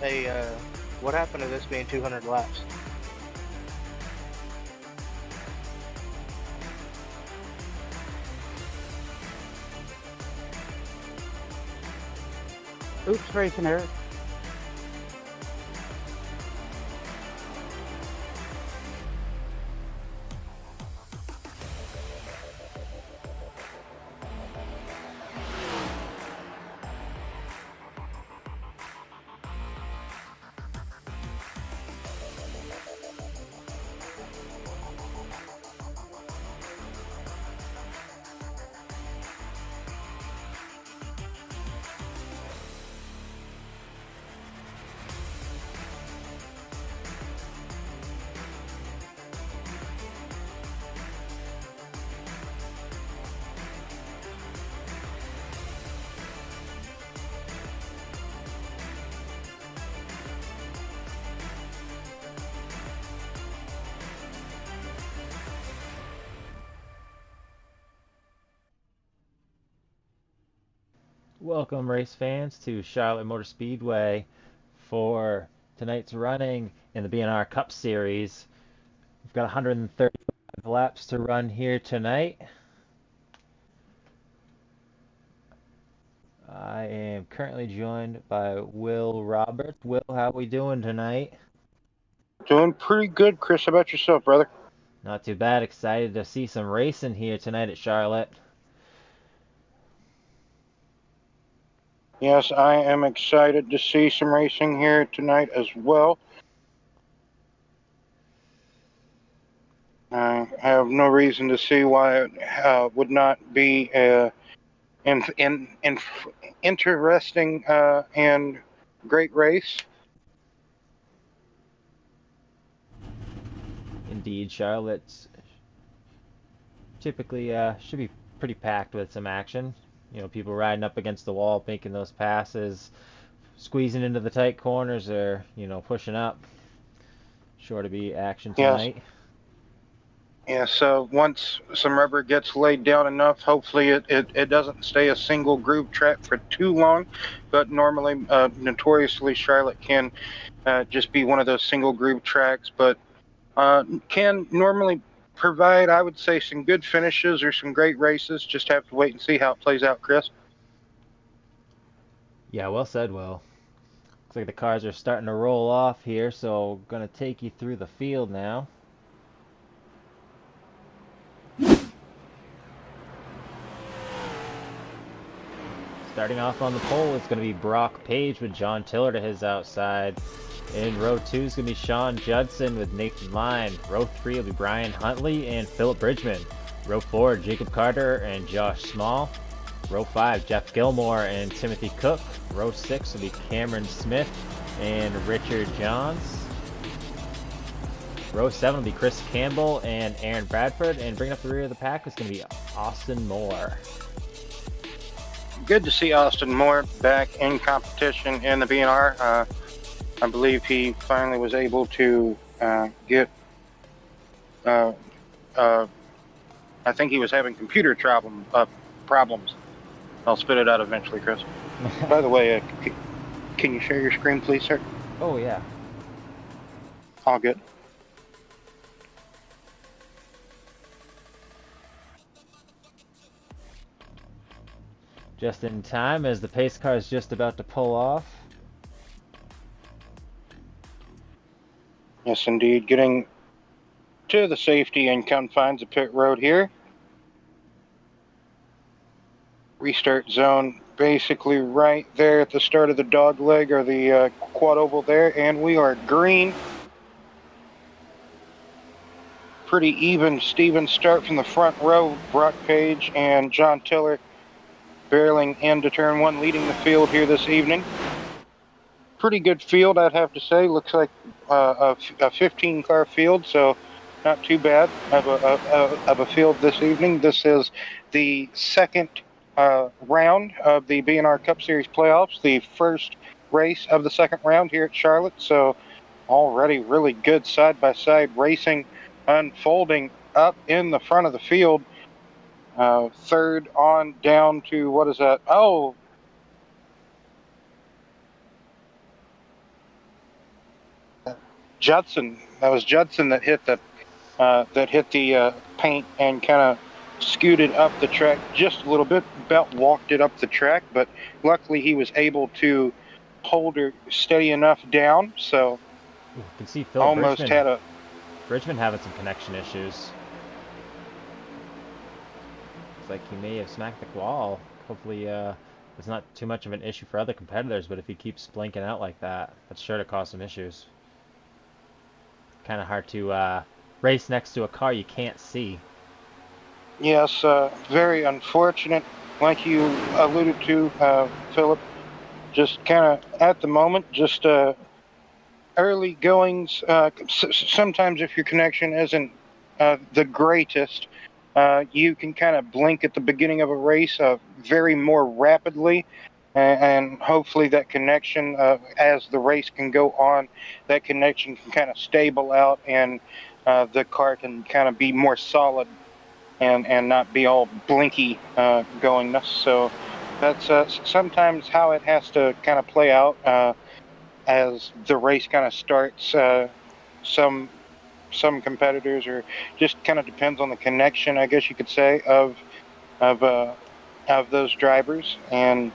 Hey, what happened to this being 200 laps? Oops, racing error. Welcome, race fans, to Charlotte Motor Speedway for tonight's running in the BNR Cup Series. We've got 135 laps to run here tonight. I am currently joined by Will Roberts. Will, how we doing tonight? Doing pretty good, Chris. How about yourself, brother? Not too bad. Excited to see some racing here tonight at Charlotte. Yes, I am excited to see some racing here tonight as well. I have no reason to see why it would not be an interesting and great race. Indeed, Charlotte's typically should be pretty packed with some action. You know, people riding up against the wall, making those passes, squeezing into the tight corners, or pushing up. Sure to be action Yes. tonight. Yeah, so once some rubber gets laid down enough, hopefully it doesn't stay a single groove track for too long. But normally, notoriously, Charlotte can just be one of those single groove tracks, but can normally provide, I would say, some good finishes or some great races. Just have to wait and see how it plays out, Chris. Yeah, well said, Will. Looks like the cars are starting to roll off here, so gonna take you through the field now. Starting off on the pole is going to be Brock Page with John Tiller to his outside. In row 2 is going to be Sean Judson with Nathan Lyon. Row 3 will be Brian Huntley and Philip Bridgman. Row 4, Jacob Carter and Josh Small. Row 5, Jeff Gilmore and Timothy Cook. Row 6 will be Cameron Smith and Richard Johns. Row 7 will be Chris Campbell and Aaron Bradford. And bringing up the rear of the pack is going to be Austin Moore. Good to see Austin Moore back in competition in the BNR. I believe he finally was able to get. I think he was having computer problems. I'll spit it out eventually, Chris. By the way, can you share your screen, please, sir? Oh, yeah. All good. Just in time as the pace car is just about to pull off. Yes, indeed. Getting to the safety and confines of pit road here. Restart zone basically right there at the start of the dog leg or the quad oval there, and we are green. Pretty even Steven start from the front row. Brock Page and John Tiller barreling into turn 1, leading the field here this evening. Pretty good field, I'd have to say. Looks like a 15-car field, so not too bad of a field this evening. This is the second round of the BNR Cup Series playoffs, the first race of the second round here at Charlotte. So already really good side-by-side racing unfolding up in the front of the field. Third on down to, what is that? Oh, Judson. That was Judson that hit the paint and kind of scooted up the track just a little bit. Belt walked it up the track, but luckily he was able to hold her steady enough down. So Ooh, you can see Philip almost had a Bridgman having some connection issues. Looks like he may have smacked the wall. Hopefully, it's not too much of an issue for other competitors, but if he keeps blinking out like that, that's sure to cause some issues. Kind of hard to race next to a car you can't see. yes, very unfortunate. Like you alluded to, Philip, just kind of at the moment, just early goings. Sometimes if your connection isn't the greatest, you can kind of blink at the beginning of a race very more rapidly. And hopefully that connection, as the race can go on, that connection can kind of stable out and the car can kind of be more solid and not be all blinky goingness. So that's sometimes how it has to kind of play out as the race kind of starts. Some some competitors, or just kind of depends on the connection, I guess you could say, of uh, of those drivers, and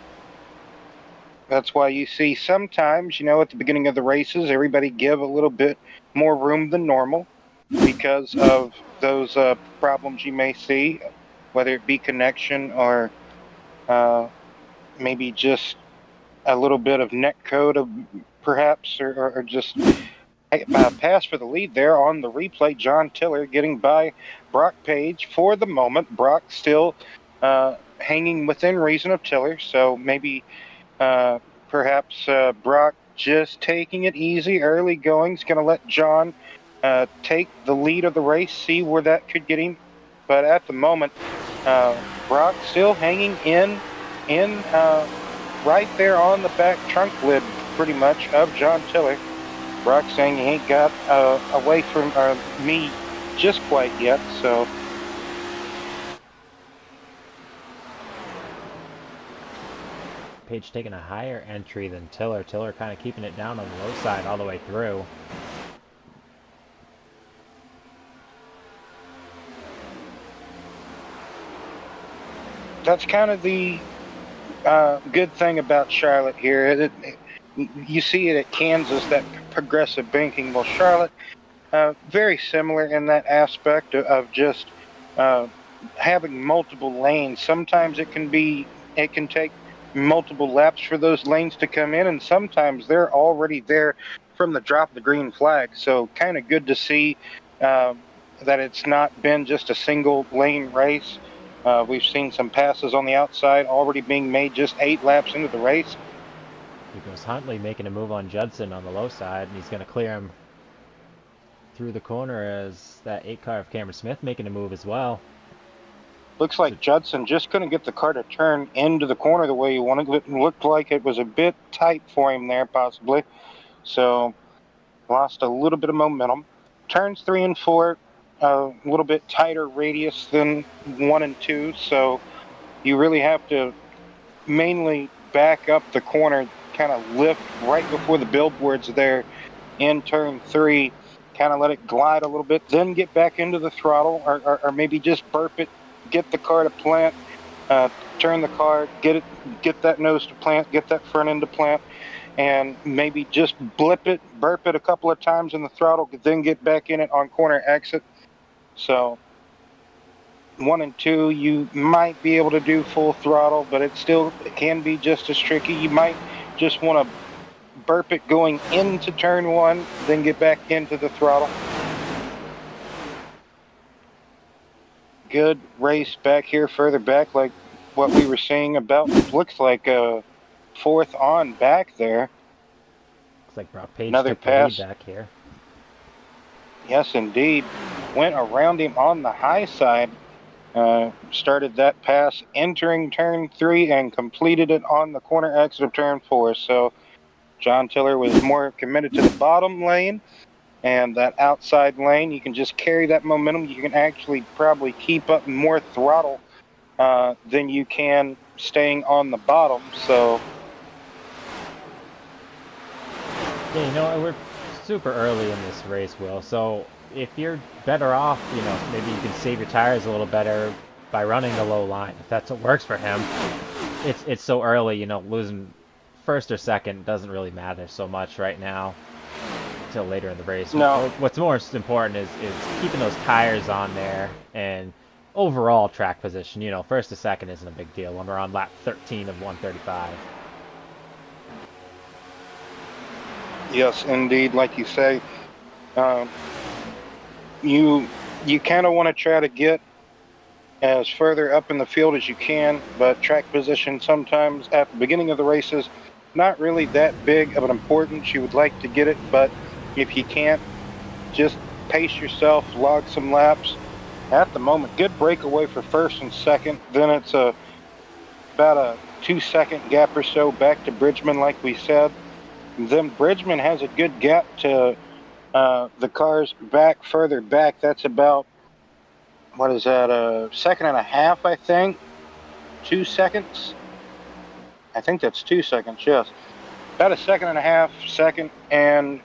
that's why you see sometimes, at the beginning of the races, everybody give a little bit more room than normal because of those problems you may see, whether it be connection or uh, maybe just a little bit of net code, perhaps, or just pass for the lead there on the replay. John Tiller getting by Brock Page for the moment. Brock still hanging within reason of Tiller, so maybe uh, perhaps Brock just taking it easy, early going. Is going to let John take the lead of the race, see where that could get him. But at the moment, Brock still hanging in right there on the back trunk lid, pretty much, of John Tiller. Brock saying he ain't got away from me just quite yet, so. Page taking a higher entry than Tiller. Tiller kind of keeping it down on the low side all the way through. That's kind of the good thing about Charlotte here. You see it at Kansas, that progressive banking. Well, Charlotte, very similar in that aspect of just having multiple lanes. Sometimes it can take multiple laps for those lanes to come in, and sometimes they're already there from the drop of the green flag. So kind of good to see that it's not been just a single lane race. We've seen some passes on the outside already being made just 8 laps into the race. Here goes Huntley making a move on Judson on the low side, and he's going to clear him through the corner as that 8 car of Cameron Smith making a move as well. Looks like Judson just couldn't get the car to turn into the corner the way he wanted. It looked like it was a bit tight for him there, possibly. So lost a little bit of momentum. Turns 3 and 4, a little bit tighter radius than 1 and 2. So you really have to mainly back up the corner, kind of lift right before the billboards there in turn 3. Kind of let it glide a little bit, then get back into the throttle, or maybe just burp it, get the car to plant, turn the car, get that nose to plant, get that front end to plant, and maybe just burp it a couple of times in the throttle, then get back in it on corner exit. So 1 and 2, you might be able to do full throttle, but it can be just as tricky. You might just want to burp it going into turn 1, then get back into the throttle. Good race back here, further back, like what we were seeing about. Looks like a 4th on back there. Looks like Brock Page Another took pass. the lead back here. Yes, indeed. Went around him on the high side. Started that pass entering turn 3 and completed it on the corner exit of turn 4. So John Tiller was more committed to the bottom lane, and that outside lane, you can just carry that momentum. You can actually probably keep up more throttle than you can staying on the bottom. So Yeah, we're super early in this race, Will. So if you're better off, maybe you can save your tires a little better by running the low line. If that's what works for him, it's so early, losing first or second doesn't really matter so much right now until later in the race. No, What's more important is keeping those tires on there and overall track position. First to second isn't a big deal when we're on lap 13 of 135. yes, indeed, like you say, um, you kind of want to try to get as further up in the field as you can, but track position sometimes at the beginning of the races, not really that big of an importance. You would like to get it, but if you can't, just pace yourself, log some laps. At the moment, good breakaway for first and second. Then it's about a 2-second gap or so back to Bridgman, like we said. Then Bridgman has a good gap to the cars further back. That's about, what is that, a second and a half, I think? 2 seconds? I think that's 2 seconds, yes. About a second and a half, and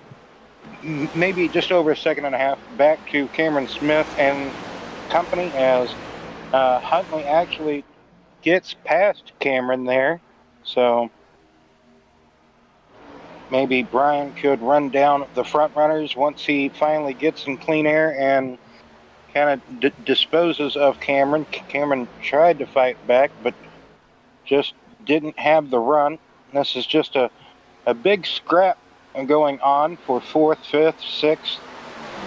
maybe just over a second and a half back to Cameron Smith and company, as Huntley actually gets past Cameron there. So maybe Brian could run down the front runners once he finally gets in clean air and kind of disposes of Cameron. Cameron tried to fight back, but just didn't have the run. This is just a big scrap going on for 4th, 5th, 6th,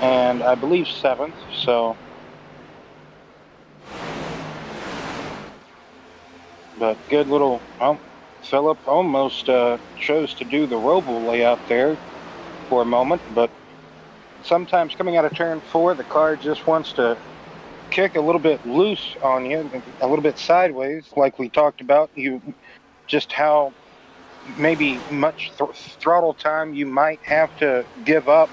and I believe 7th. So, but good little, Philip almost chose to do the robo layout there for a moment, but sometimes coming out of turn 4, the car just wants to kick a little bit loose on you, a little bit sideways, like we talked about. Just how maybe much throttle time you might have to give up,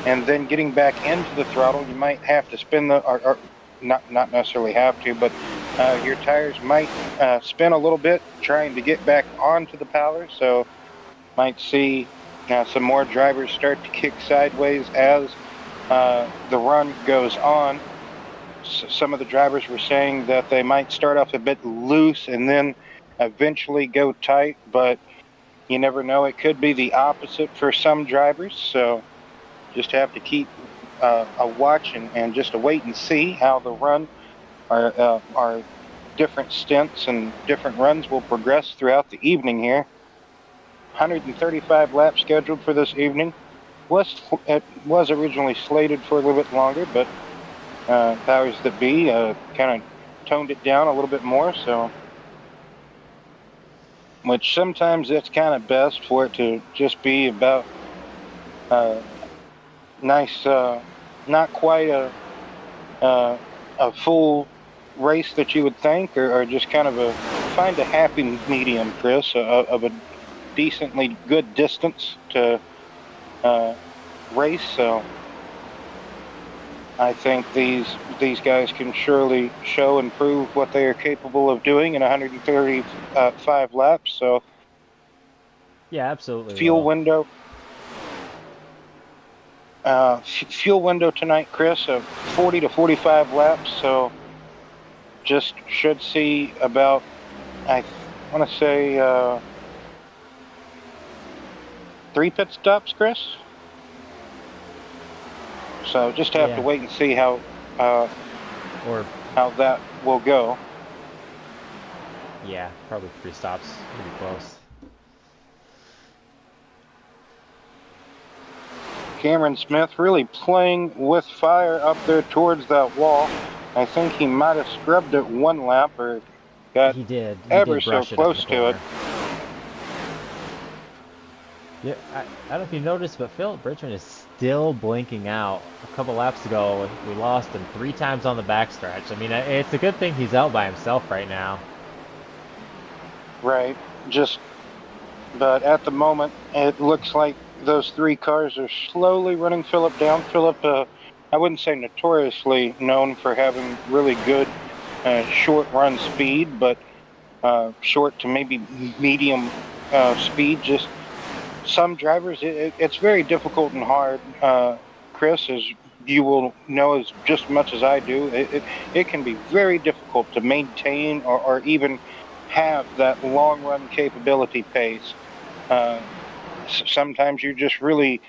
and then getting back into the throttle, you might have to spin or not necessarily have to, but your tires might spin a little bit trying to get back onto the power. So might see some more drivers start to kick sideways as the run goes on. Some of the drivers were saying that they might start off a bit loose and then eventually go tight, but you never know. It could be the opposite for some drivers. So just have to keep a watch and just a wait and see how the run, our different stints and different runs will progress throughout the evening here. 135 laps scheduled for this evening. It was originally slated for a little bit longer, but powers that be kind of toned it down a little bit more. So, which sometimes it's kind of best for it to just be about nice, not quite a full race that you would think, or just kind of find a happy medium, Chris, of a decently good distance to race. So I think these guys can surely show and prove what they are capable of doing in 135 laps. So Yeah, absolutely. fuel window. Fuel window tonight, Chris, of 40 to 45 laps. So just should see about, I want to say, 3 pit stops, Chris. So just have to wait and see how that will go. Yeah, probably 3 stops. Pretty close. Cameron Smith really playing with fire up there towards that wall. I think he might have scrubbed it 1 lap, or got ever so close to it. Yeah, I don't know if you noticed, but Philip Bridgman is still blinking out. A couple laps ago, we lost him 3 times on the backstretch. I mean, it's a good thing he's out by himself right now. Right. But at the moment, it looks like those 3 cars are slowly running Philip down. Philip, I wouldn't say notoriously known for having really good short run speed, but short to maybe medium speed, just some drivers, it's very difficult and hard, Chris, as you will know as just as much as I do. It can be very difficult to maintain or even have that long run capability pace. Uh, Sometimes you're just really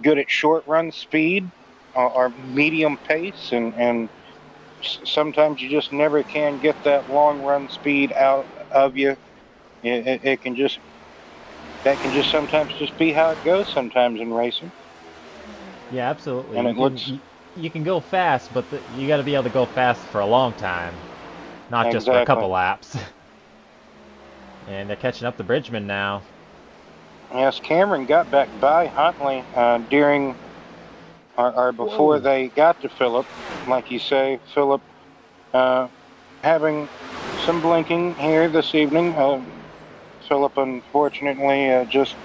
good at short run speed or medium pace, and sometimes you just never can get that long run speed out of you. It can just that can just sometimes just be how it goes sometimes in racing, Yeah, absolutely. and You it can looks you can go fast, but you got to be able to go fast for a long time, not just for a exactly. couple laps. And they're catching up to Bridgman now. Yes, Cameron got back by Huntley during or before Whoa. they got to Phillip. Like you say, Phillip uh, having some blinking here this evening. Phillip, unfortunately, just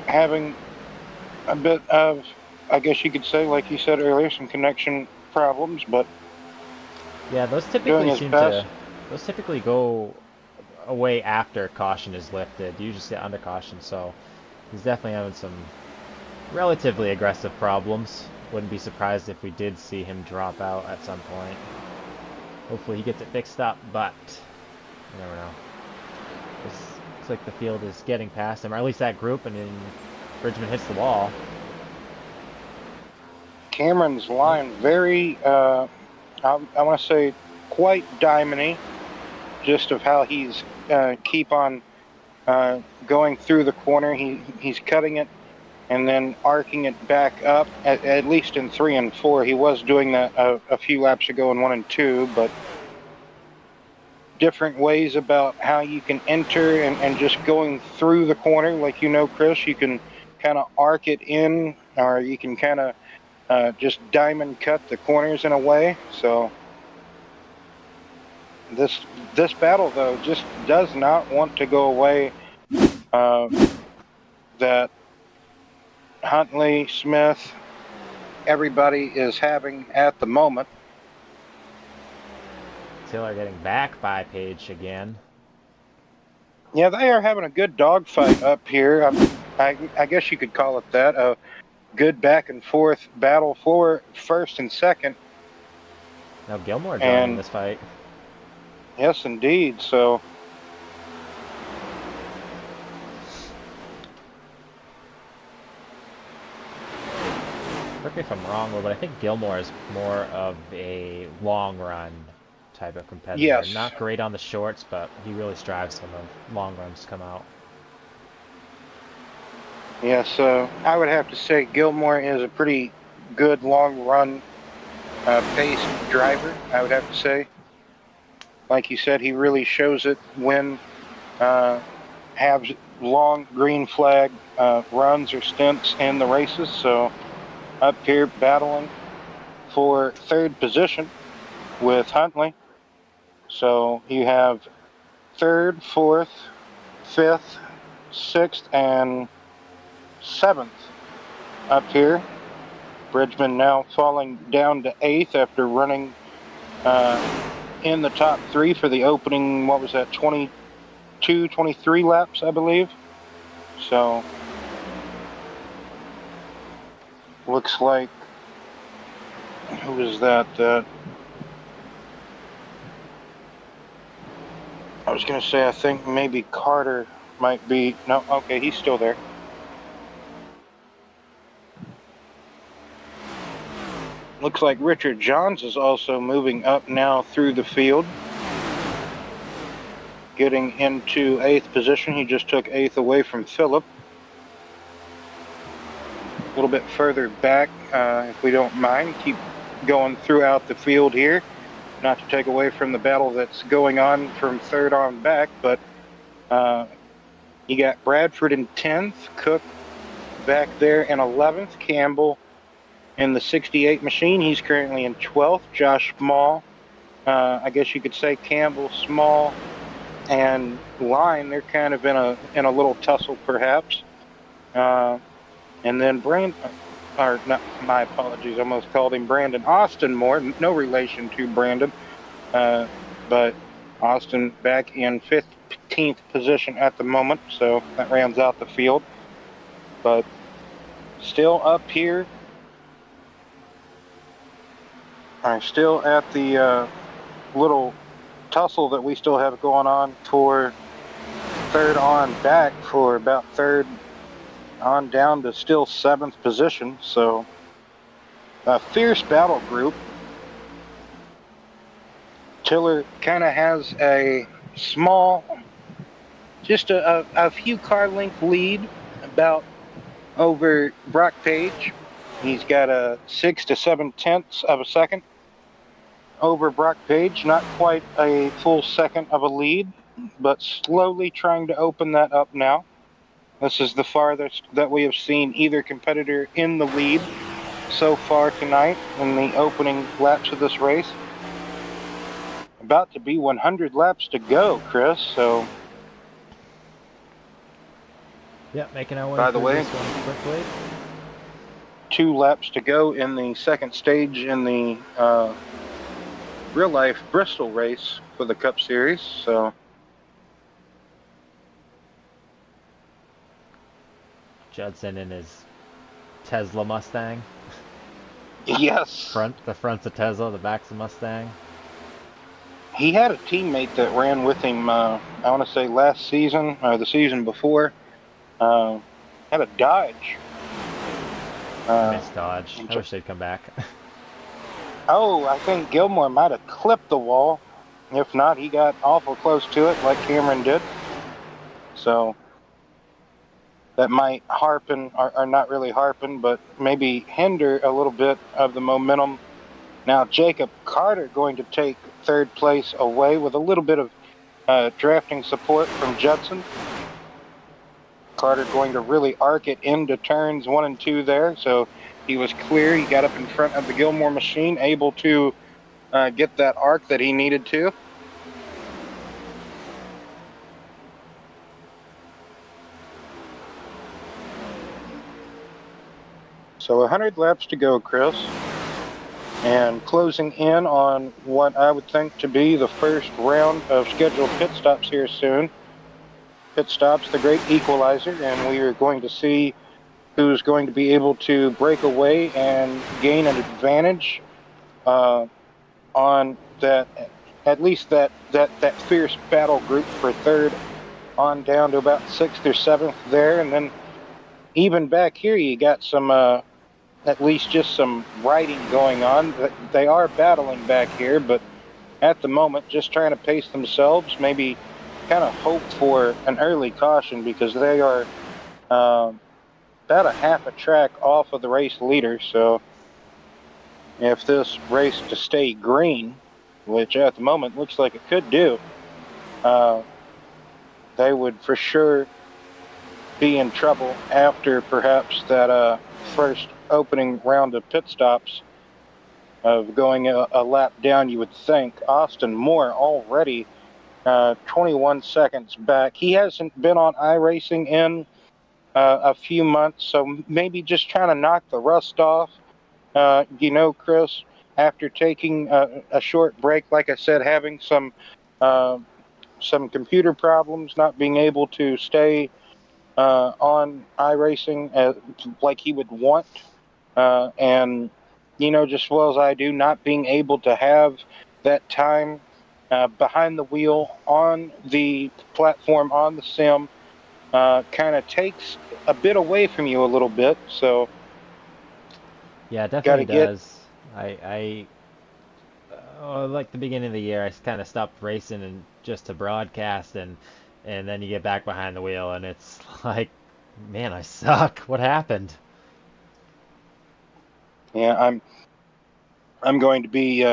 having a bit of, I guess you could say, like you said earlier, some connection problems, but Yeah, doing his best. those typically go away after caution is lifted. You usually sit under caution, so he's definitely having some relatively aggressive problems. Wouldn't be surprised if we did see him drop out at some point. Hopefully he gets it fixed up, but you never know. This looks like the field is getting past him, or at least that group, and then Bridgman hits the wall. Cameron's Oh, line very, I want to say, quite diamondy, just of how he's keep on going through the corner. He's cutting it and then arcing it back up. At least in 3 and 4, he was doing that a few laps ago in 1 and 2, but different ways about how you can enter and just going through the corner. Like Chris, you can kind of arc it in, or you can kind of just diamond cut the corners in a way. So this battle though just does not want to go away. That Huntley, Smith, everybody is having at the moment. Tiller getting back by Page again. Yeah, they are having a good dogfight up here. I guess you could call it that. A good back and forth battle for first and second. Now Gilmore joining And this fight. yes, indeed. So Correct me if I'm wrong, but I think Gilmore is more of a long run type of competitor. yes, Not great on the shorts, but he really strives when the long runs come out. yes. I would have to say Gilmore is a pretty good long run paced driver. I would have to say. Like you said, he really shows it when have long green flag runs or stints in the races. So up here battling for third position with Huntley. So you have third, fourth, fifth, sixth, and seventh up here. Bridgman now falling down to eighth after running in the top 3 for the opening, what was that, 22, 23 laps, I believe. So looks like, who is that? I was going to say, I think maybe Carter might be, no, okay, he's still there. Looks like Richard Johns is also moving up now through the field, getting into 8th position. He just took 8th away from Phillip. A little bit further back, if we don't mind, keep going throughout the field here. Not to take away from the battle that's going on from 3rd on back, but you got Bradford in 10th, Cook back there in 11th, Campbell in the 68 machine. He's currently in 12th. Josh Small, I guess you could say Campbell, Small, and Line. They're kind of in a little tussle, perhaps. And then or not, my apologies, I almost called him Brandon Austin Moore. No relation to Brandon, but Austin back in 15th position at the moment. So that rounds out the field. but still up here. I'm still at the little tussle that we still have going on for third on back, for about third on down to still 7th position. So a fierce battle group. Tiller kind of has a small, just a few car length lead about over Brock Page. He's got a 6 to 7 tenths of a second over Brock Page. Not quite a full second of a lead, but slowly trying to open that up now. This is the farthest that we have seen either competitor in the lead so far tonight in the opening laps of this race. About to be 100 laps to go, Chris, so... Yep, making our way By the through way, this one quickly. 2 laps to go in the second stage in the real-life Bristol race for the Cup Series, so... Judson in his Tesla Mustang. Yes. The front's a Tesla, the back's a Mustang. He had a teammate that ran with him, I want to say last season, or the season before. Had a Dodge. Miss Dodge. I wish they'd come back. Oh, I think Gilmore might have clipped the wall. If not, he got awful close to it like Cameron did. So that might harpen, or not really harpen, but maybe hinder a little bit of the momentum. Now Jacob Carter going to take third place away with a little bit of drafting support from Judson. Carter going to really arc it into turns 1 and 2 there, so he was clear. He got up in front of the Gilmore machine, able to get that arc that he needed to. So 100 laps to go, Chris. And closing in on what I would think to be the first round of scheduled pit stops here soon. Pit stops, the great equalizer, and we are going to see who's going to be able to break away and gain an advantage on that, at least that fierce battle group for third on down to about 6th or 7th there. And then even back here you got some at least just some riding going on. They are battling back here, but at the moment just trying to pace themselves, maybe kind of hope for an early caution, because they are about a half a track off of the race leader. So if this race to stay green, which at the moment looks like it could do, they would for sure be in trouble after perhaps that first opening round of pit stops of going a lap down, you would think. Austin Moore already 21 seconds back. He hasn't been on iRacing in a few months, so maybe just trying to knock the rust off. Chris, after taking a short break, like I said, having some computer problems, not being able to stay on iRacing like he would want, and just as well as I do, not being able to have that time behind the wheel on the platform, on the sim, kind of takes a bit away from you a little bit. So yeah, it definitely does. Like the beginning of the year, I kind of stopped racing and just to broadcast, and then you get back behind the wheel and it's like, man, I suck. What happened? Yeah, I'm going to be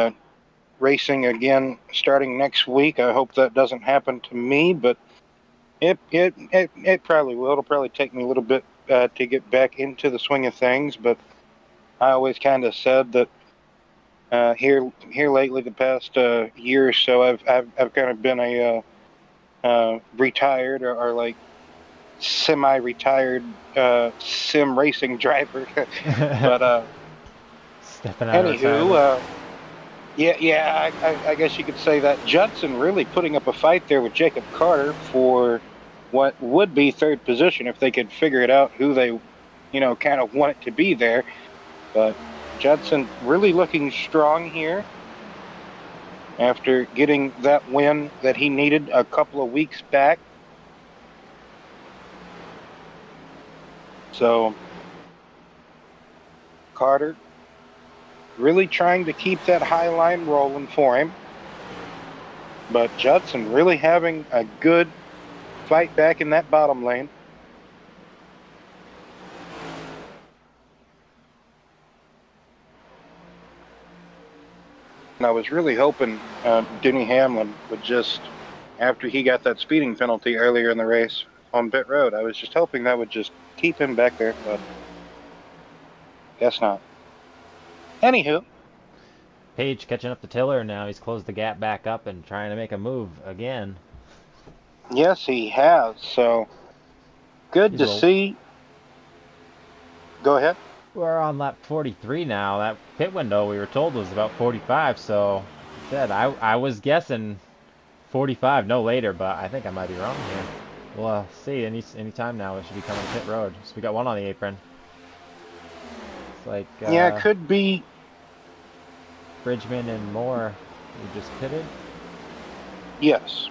racing again starting next week. I hope that doesn't happen to me, but it probably will. It'll probably take me a little bit to get back into the swing of things, but I always kind of said that here lately, the past year or so, I've kind of been a retired or like semi-retired sim racing driver. But Stepping out anywho, yeah, I guess you could say that. Judson really putting up a fight there with Jacob Carter for what would be third position if they could figure it out who they kind of want it to be there. But Judson really looking strong here after getting that win that he needed a couple of weeks back. So Carter really trying to keep that high line rolling for him. But Judson really having a good fight back in that bottom lane. And I was really hoping Denny Hamlin would just, after he got that speeding penalty earlier in the race on pit road, I was just hoping that would just keep him back there, but guess not. Anywho. Page catching up to Tiller now. He's closed the gap back up and trying to make a move again. Yes, he has. So good to see. Go ahead. We're on lap 43 now. That pit window we were told was about 45, so said I was guessing 45, no later, but I think I might be wrong here. We'll see any time now. It should be coming pit road. So we got one on the apron. It's like yeah, it could be Bridgman and Moore. We just pitted. Yes.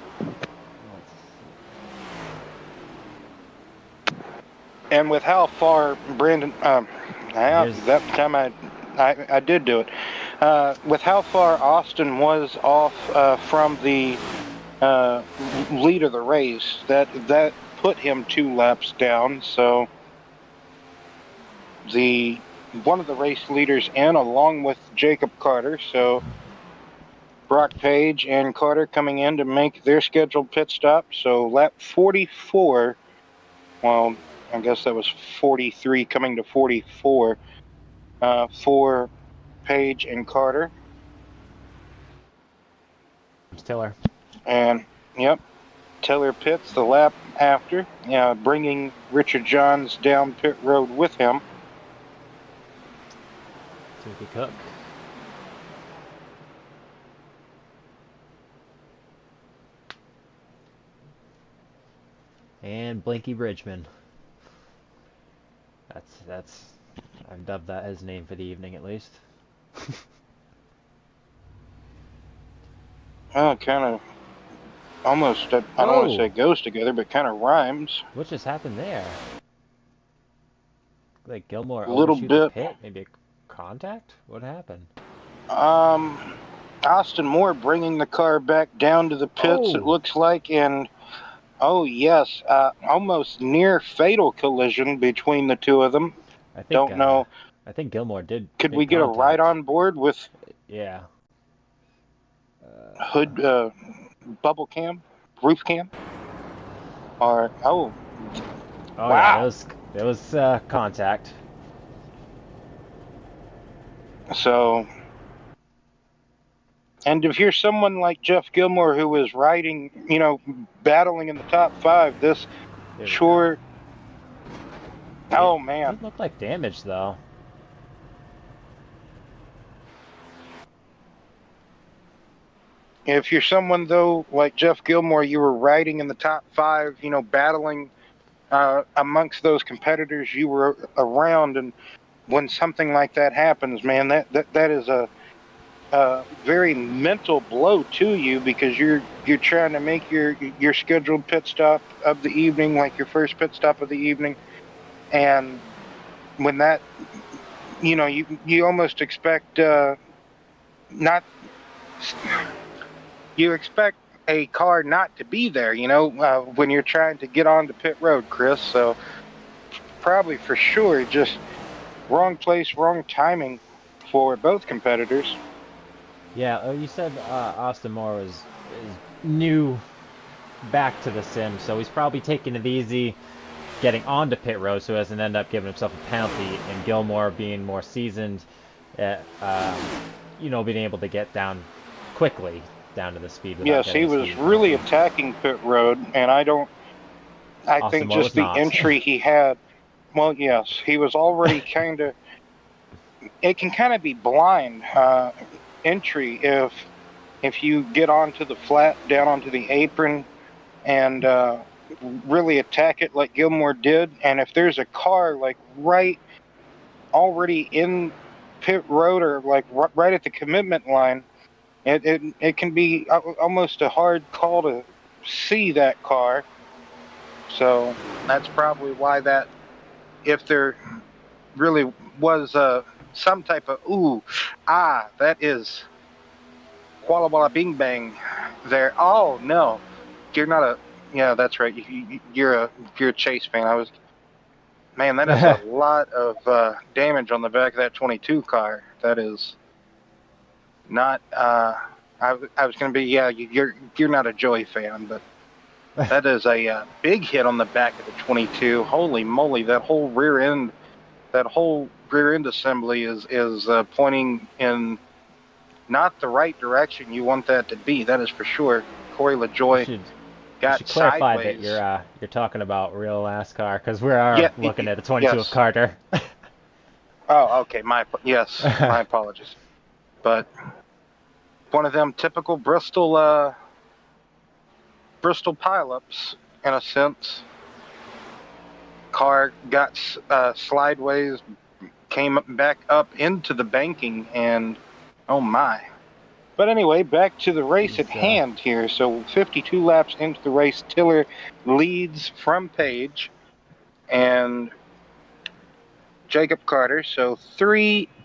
And with how far Brandon, that time I did do it. With how far Austin was off from the lead of the race, that put him 2 laps down. So one of the race leaders in, along with Jacob Carter. So Brock Page and Carter coming in to make their scheduled pit stop. So lap 44. Well, I guess that was 43 coming to 44 for Page and Carter. Tiller. And, yep, Tiller pits the lap after, bringing Richard Johns down pit road with him. Suzuki Cook. And Blinky Bridgman. That's I've dubbed that his name for the evening at least. Well, kind of almost, I don't want to say goes together, but kind of rhymes. What just happened there? Like Gilmore a little overshoot bit. The pit? Maybe a contact? What happened? Austin Moore bringing the car back down to the pits, it looks like, and oh yes, almost near fatal collision between the two of them. I think, don't know. I think Gilmore did. Could we get contact. a ride on board with? Yeah. Hood, bubble cam, roof cam, or wow. Yeah, there was contact. So, and if you're someone like Jeff Gilmore who was riding, battling in the top 5, this sure. Oh man, It looked like damage though. If you're someone, though, like Jeff Gilmore, you were riding in the top 5, battling amongst those competitors you were around, and when something like that happens, man, that is a very mental blow to you, because you're trying to make your scheduled pit stop of the evening, like your first pit stop of the evening, and when that, you almost expect not. You expect a car not to be there, when you're trying to get onto pit road, Chris. So probably for sure just wrong place, wrong timing for both competitors. Yeah, you said Austin Moore is new back to the sim, so he's probably taking it easy getting onto pit road so he doesn't end up giving himself a penalty, and Gilmore being more seasoned at, being able to get down quickly down to the speed. Yes, he was really attacking pit road, and I think just the entry he had, well, yes, he was already kind of, it can kind of be blind entry if you get onto the flat, down onto the apron, and really attack it like Gilmore did. And if there's a car like right already in pit road or like right at the commitment line, it can be almost a hard call to see that car. So that's probably why that, if there really was some type of that is Walla Walla Bing Bang there. Oh no, you're not a, yeah, that's right. You're a Chase fan. I was, man, that is a lot of damage on the back of that 22 car. That is not. I was going to be, yeah. You're not a Joey fan, but that is a big hit on the back of the 22. Holy moly! That whole rear end assembly is pointing in not the right direction you want that to be. That is for sure. Corey You LaJoy should you got should clarify that sideways. you're talking about real NASCAR because we are Yeah. looking at a 22 of Yes. Carter. Oh, okay. Yes. My apologies. But one of them typical Bristol pileups in a sense. Car got slideways, came back up into the banking, and oh my. But anyway, back to the race at hand here. So 52 laps into the race, Tiller leads from Page and Jacob Carter. So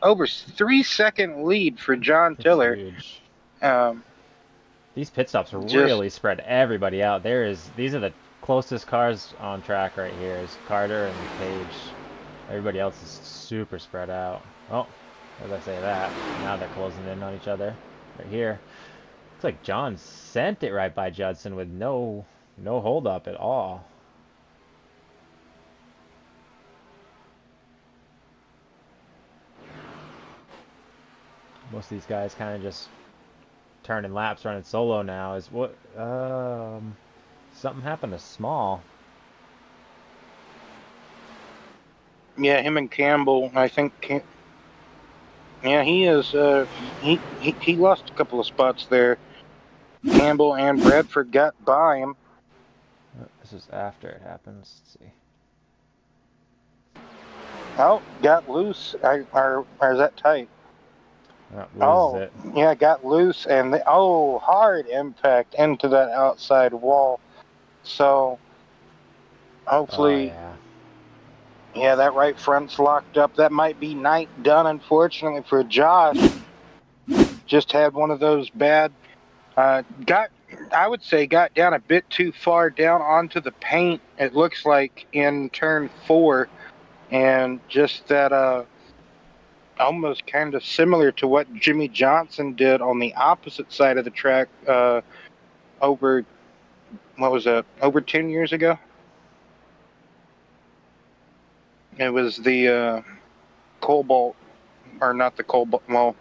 over 3 second lead for John It's Tiller. huge. Um, These pit stops just really spread everybody out. These are the closest cars on track right here. Is Carter and Page. Everybody else is super spread out. Oh, as I say that, now they're closing in on each other right here. Looks like John sent it right by Judson with no hold up at all. Most of these guys kind of just turning laps, running solo now. Is what something happened to Small. yeah, him and Campbell. I think. Yeah, he is. He lost a couple of spots there. Campbell and Bradford got by him. This is after it happens. Let's see. Oh, got loose. Or is that tight? Loses Oh, it. yeah, got loose and hard impact into that outside wall. So Oh hopefully, yeah. yeah, that right front's locked up. That might be night done, unfortunately for Josh. Just had one of those bad. I would say, got down a bit too far down onto the paint. It looks like in turn 4, and just that almost kind of similar to what Jimmy Johnson did on the opposite side of the track over, what was it, over 10 years ago? It was the Cobalt, or not the Cobalt, well,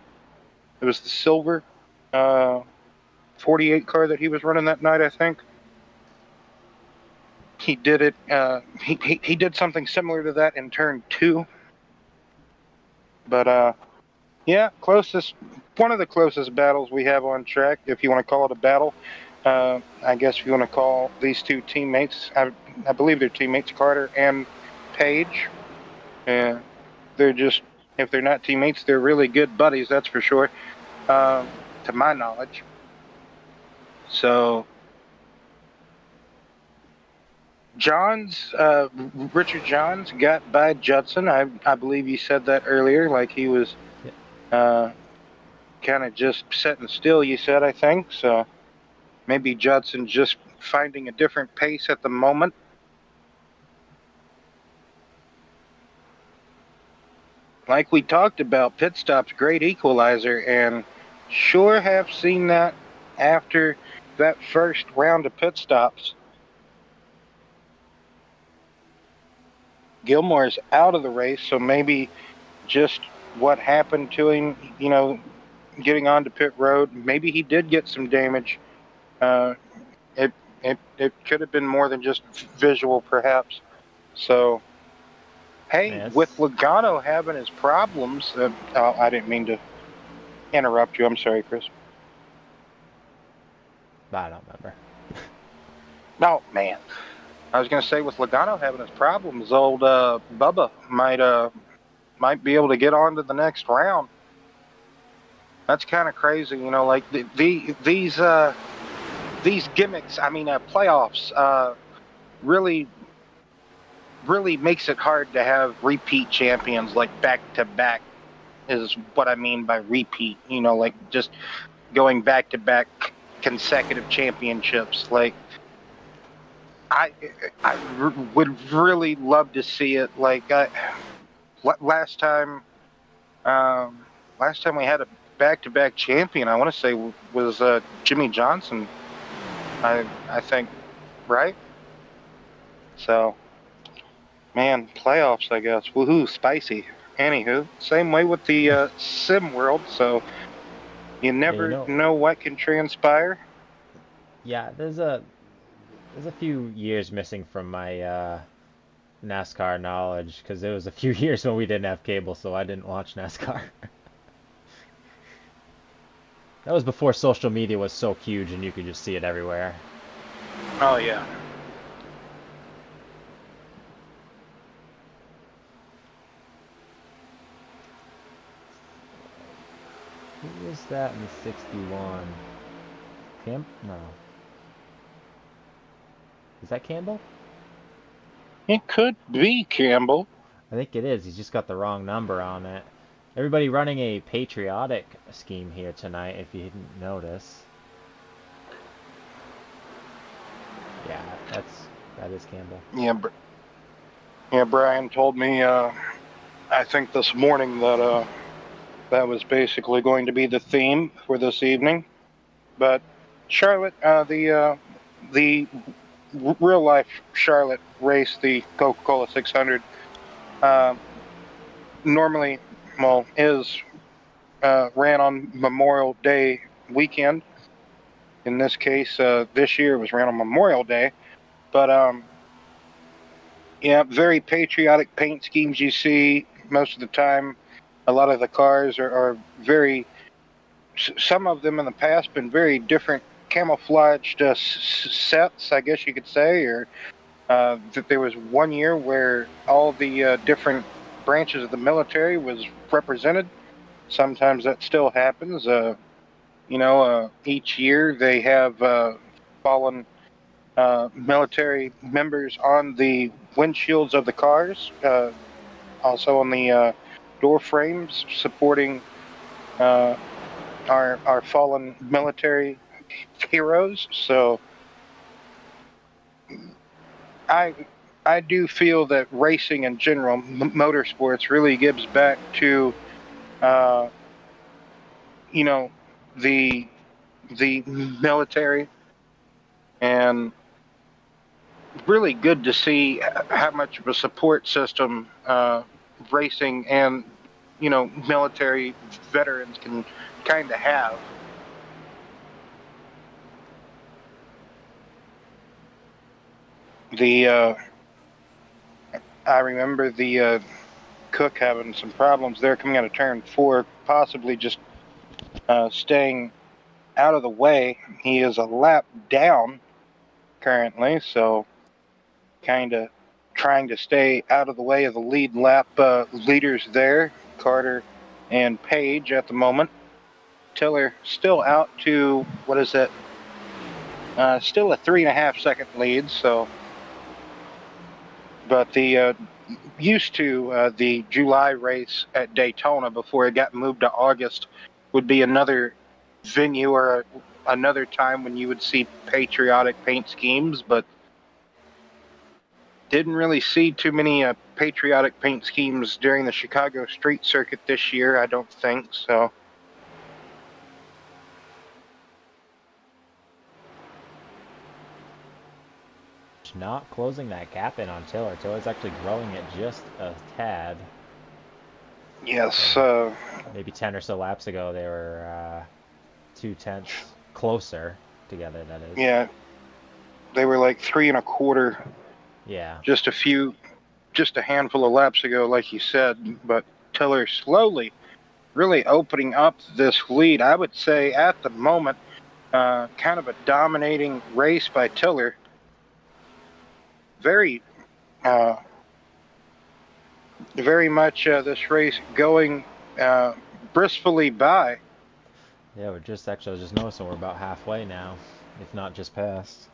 it was the silver 48 car that he was running that night, I think. He did it, he did something similar to that in turn 2. But yeah, one of the closest battles we have on track, if you want to call it a battle. I guess if you want to call these two teammates, I believe they're teammates, Carter and Page. They're just, if they're not teammates, they're really good buddies, that's for sure, to my knowledge. So Richard Johns got by Judson. I believe you said that earlier, like he was kind of just sitting still, you said, I think. So maybe Judson just finding a different pace at the moment. Like we talked about, pit stops, great equalizer, and sure have seen that after that first round of pit stops. Gilmore's out of the race, so maybe just what happened to him, getting onto pit road, maybe he did get some damage. Uh, it could have been more than just visual, perhaps. So, hey, Man, with Logano having his problems, I didn't mean to interrupt you. I'm sorry, Chris. I don't remember. No, man. I was going to say, with Logano having his problems, old Bubba might be able to get on to the next round. That's kind of crazy, you know. Like these gimmicks. I mean, playoffs really makes it hard to have repeat champions like back to back. Is what I mean by repeat. You know, like just going back to back consecutive championships. Like I would really love to see it. Like last time, last time we had a back-to-back champion, I want to say was Jimmy Johnson. I think, right? So, man, playoffs, I guess. Woohoo, spicy. Anywho, same way with the sim world. So you never know what can transpire. Yeah, there's a few years missing from my NASCAR knowledge because there was a few years when we didn't have cable, so I didn't watch NASCAR. That was before social media was so huge and you could just see it everywhere. Oh yeah. Who was that in the 61? No. Is that Campbell? It could be Campbell. I think it is. He's just got the wrong number on it. Everybody running a patriotic scheme here tonight, if you didn't notice. Yeah, that is Campbell. Yeah, Brian told me, I think this morning that that was basically going to be the theme for this evening. But Charlotte, the real life Charlotte race, the Coca-Cola 600, normally, well, is ran on Memorial Day weekend. In this case, this year it was ran on Memorial Day. But yeah, very patriotic paint schemes you see most of the time. A lot of the cars are very, some of them in the past been very different camouflaged sets, I guess you could say, or that there was one year where all the different branches of the military was represented. Sometimes that still happens. Each year they have fallen military members on the windshields of the cars, also on the door frames, supporting our fallen military heroes. So I I do feel that racing in general, motorsports, really gives back to uh, you know the military, and really good to see how much of a support system racing and military veterans can kind of have. The I remember the Cook having some problems there coming out of turn 4, possibly just staying out of the way. He is a lap down currently, so kind of trying to stay out of the way of the lead lap leaders there, Carter and Page at the moment. Tiller still out to, what is it? Still a 3.5 second lead. So, but the used to the July race at Daytona before it got moved to August would be another venue or another time when you would see patriotic paint schemes, but didn't really see too many patriotic paint schemes during the Chicago street circuit this year, I don't think so. Not closing that gap in on Tiller. Tiller's actually growing it just a tad. Yes. Maybe 10 or so laps ago, they were 2/10 closer together, that is. Yeah. They were like 3.25. Yeah. Just a handful of laps ago, like you said. But Tiller slowly really opening up this lead. I would say at the moment, kind of a dominating race by Tiller. very, very much this race going briskly by. Yeah, we're just actually, I was just noticing we're about halfway now, if not just past.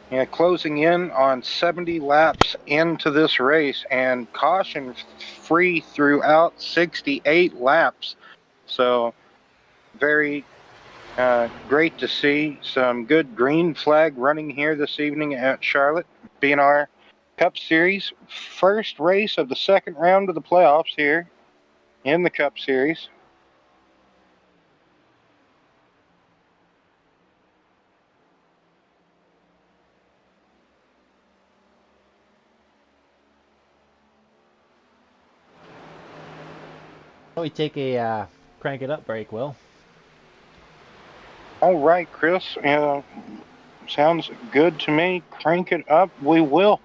Yeah, closing in on 70 laps into this race and caution free throughout 68 laps. So very great to see some good green flag running here this evening at Charlotte. BNR Cup Series, first race of the second round of the playoffs here in the Cup Series. We take a crank it up break, Will. All right, Chris. Sounds good to me. Crank it up. We will.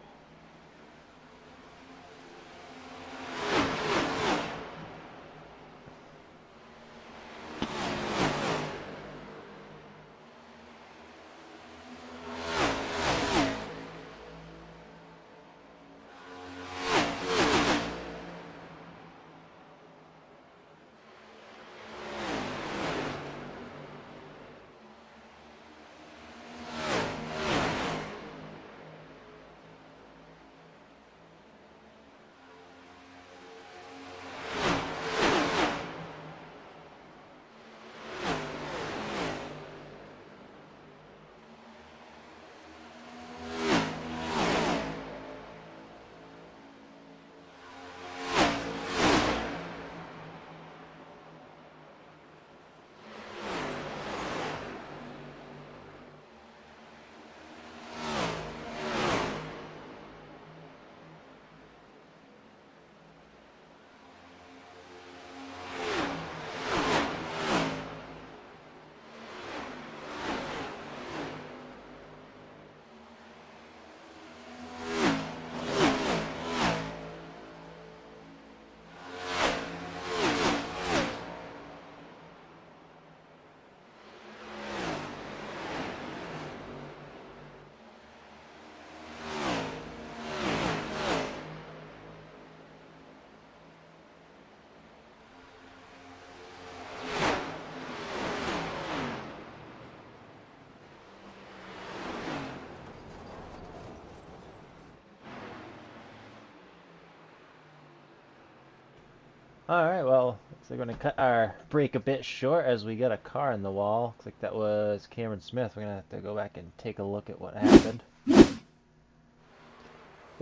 Alright, well, looks like we're going to cut our break a bit short as we got a car in the wall. Looks like that was Cameron Smith. We're going to have to go back and take a look at what happened.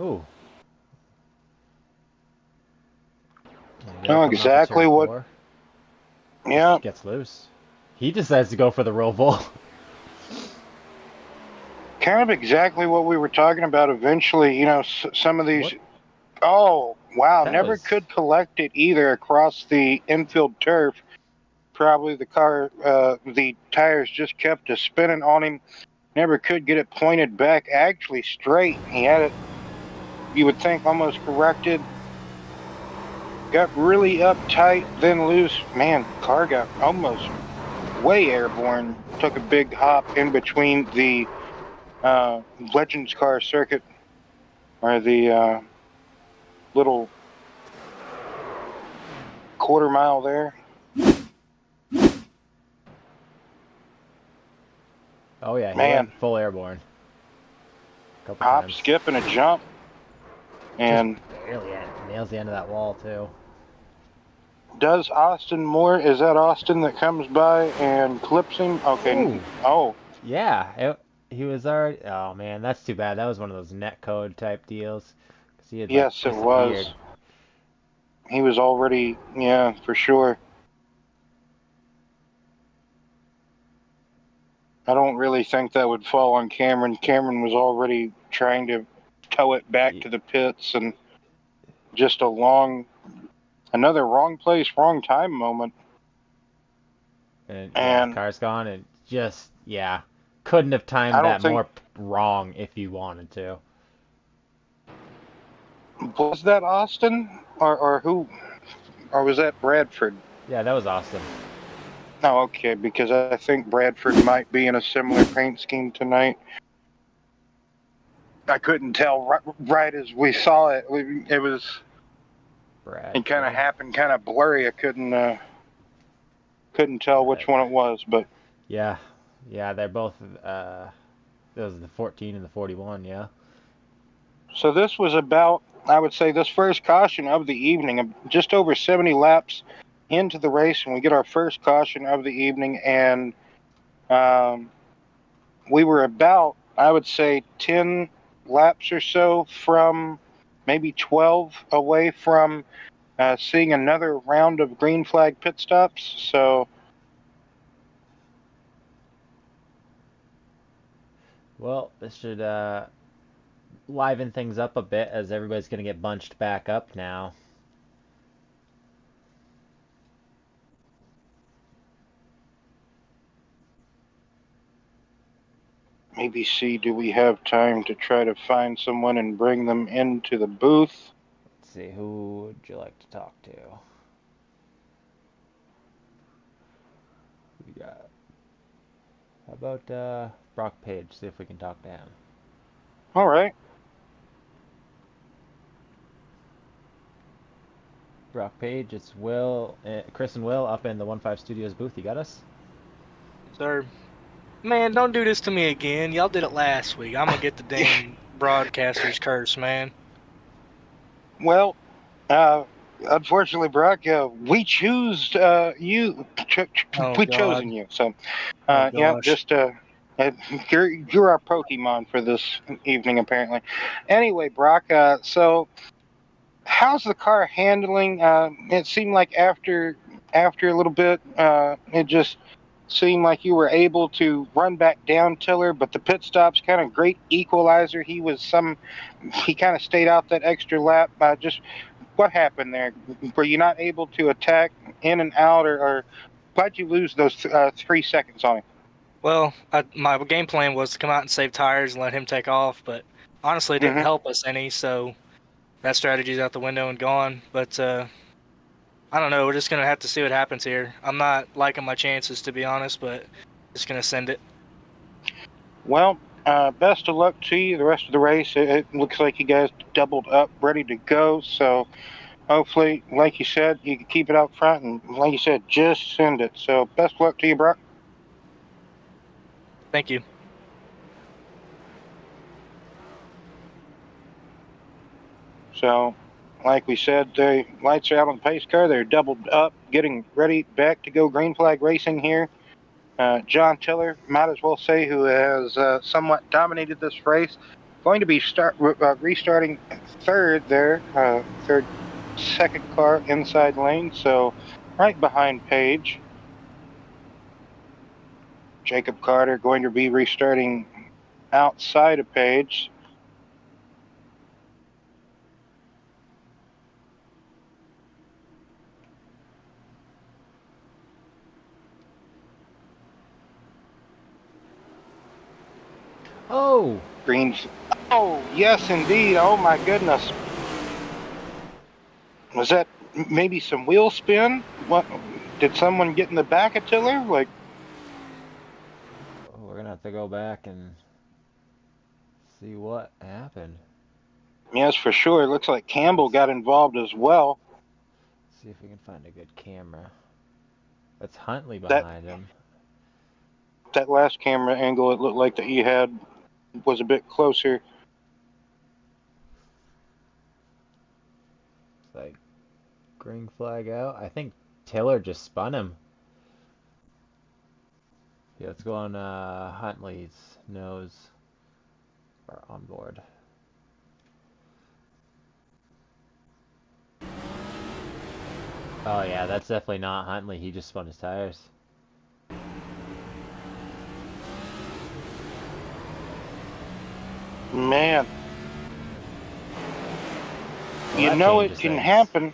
Ooh. Oh, exactly what. Yeah. Gets loose. He decides to go for the roval. Kind of exactly what we were talking about eventually. You know, some of these. What? Oh, wow. That Never was... could collect it either across the infield turf. Probably the the tires just kept a spinning on him. Never could get it pointed back actually straight. He had it, you would think, almost corrected. Got really uptight, then loose. Man, car got almost way airborne. Took a big hop in between the Legends car circuit, or the little quarter mile there. Oh yeah, he Man, went full airborne. Couple hop, times. skip, and a jump. And just barely nails the end of that wall too. Does Austin Moore, is that Austin that comes by and clips him? Okay. Ooh. Oh. Yeah, he was already... Oh man, that's too bad. That was one of those net code type deals. 'Cause he had like Yes, it disappeared. was. He was already, yeah, for sure. I don't really think that would fall on Cameron. Cameron was already trying to tow it back to the pits, and just another wrong place, wrong time moment. And yeah, car's gone, and just, yeah, couldn't have timed that more wrong if you wanted to. Was that Austin, or who, or was that Bradford? Yeah, that was Austin. Oh, okay, because I think Bradford might be in a similar paint scheme tonight. I couldn't tell right as we saw it. It was Brad. it kind of happened kind of blurry. I couldn't tell which one it was, but yeah, they're both those are the 14 and the 41. Yeah. so this was about, I would say, this first caution of the evening, just over 70 laps into the race, and we get our first caution of the evening, and we were about, I would say, 10 laps or so from, maybe 12 away from seeing another round of green flag pit stops. So, Well, this should liven things up a bit as everybody's going to get bunched back up now. maybe see, do we have time to try to find someone and bring them into the booth? Let's see, who would you like to talk to? We got. How about Brock Page? See if we can talk to him. All right. Brock Page, it's Will, Chris and Will up in the 1-5 Studios booth. You got us? Sir, man, don't do this to me again. Y'all did it last week. I'm gonna get the damn broadcaster's curse, man. Well, unfortunately, Brock, we choose you. Oh, We God. chosen you. So, Oh, yeah, gosh. just you're our Pokemon for this evening, apparently. Anyway, Brock. So, how's the car handling? It seemed like after a little bit, it just seemed like you were able to run back down Tiller, but the pit stops kind of great equalizer. He kind of stayed out that extra lap. Just what happened there? Were you not able to attack in and out, or why'd you lose those 3 seconds on him? Well, my game plan was to come out and save tires and let him take off, but honestly, it didn't Mm-hmm. help us any, so that strategy's out the window and gone. But I don't know. We're just gonna have to see what happens here. I'm not liking my chances, to be honest, but just gonna send it. Well, best of luck to you the rest of the race. It looks like you guys doubled up, ready to go. So hopefully, like you said, you can keep it out front, and like you said, just send it. So best of luck to you, Brock. Thank you. So, like we said, the lights are out on the pace car. They're doubled up, getting ready back to go green flag racing here. John Tiller, might as well say, who has somewhat dominated this race, going to be restarting third there, second car inside lane, so right behind Page. Jacob Carter going to be restarting outside of Page. Oh! Greens. Oh, yes, indeed. Oh, my goodness. Was that maybe some wheel spin? What? Did someone get in the back of Tiller? Like, We're gonna have to go back and see what happened. yes, for sure. It looks like Campbell got involved as well. See if we can find a good camera. That's Huntley behind him. That last camera angle, it looked like that you had was a bit closer. It's like green flag out. I think Tiller just spun him. Yeah, let's go on Huntley's nose or on board. Oh yeah, that's definitely not Huntley. He just spun his tires. Man, Well, you that know it changes can things. happen.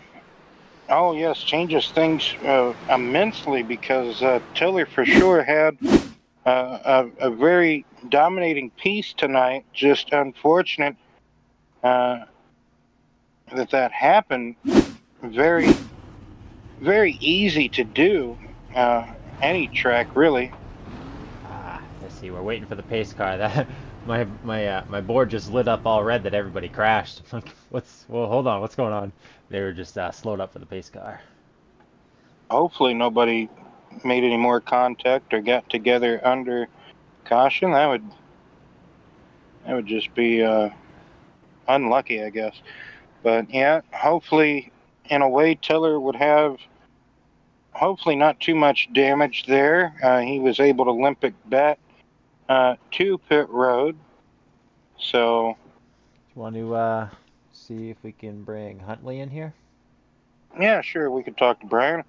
Oh yes, changes things immensely, because Tiller for sure had a very dominating piece tonight. Just unfortunate that happened. Very, very easy to do. Any track really. Let's see. We're waiting for the pace car. That My board just lit up all red that everybody crashed. I'm like, well, hold on, what's going on? They were just slowed up for the pace car. Hopefully nobody made any more contact or got together under caution. That would just be unlucky, I guess. But yeah, hopefully, in a way, Tiller would have hopefully not too much damage there. He was able to limp it back to pit road. So Do you want to see if we can bring Huntley in here? yeah, sure, we could talk to Brian.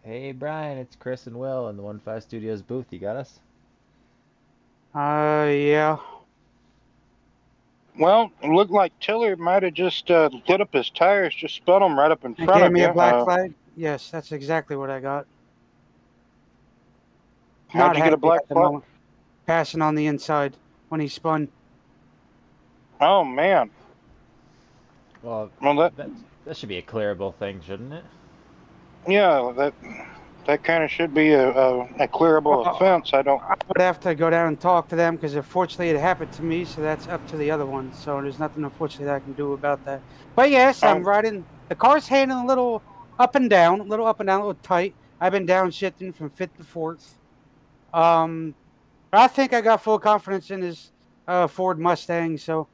Hey Brian, it's Chris and Will in the 1-5 Studios booth. You got us? Yeah. Well, it looked like Tiller might have just lit up his tires, just spun them right up in It front gave of me you. a black flag. Yes, that's exactly what I got. How'd Not you get a happy black at the flag? moment. Passing on the inside when he spun. Oh man. Well, Well, that should be a clearable thing, shouldn't it? yeah, that kind of should be a clearable Well, offense. I don't. I would have to go down and talk to them because unfortunately it happened to me, so that's up to the other one. So there's nothing unfortunately that I can do about that. But yes, I'm Oh, riding. The car's handling a little up and down, a little up and down, a little tight. I've been downshifting from fifth to fourth. Um, I think I got full confidence in his Ford Mustang, so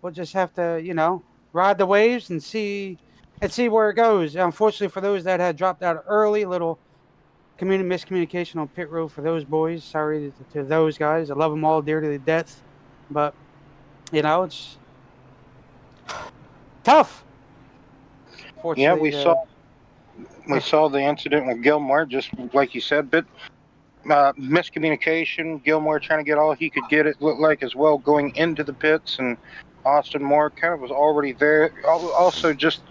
we'll just have to, ride the waves and see where it goes. Unfortunately, for those that had dropped out early, a little miscommunication on pit road for those boys. Sorry to those guys. I love them all dear to the death, but it's tough. yeah, Fortunately, the we saw the incident with Gilmore, just like you said, but miscommunication. Gilmore trying to get all he could get. It looked like as well going into the pits, and Austin Moore kind of was already there. Also, just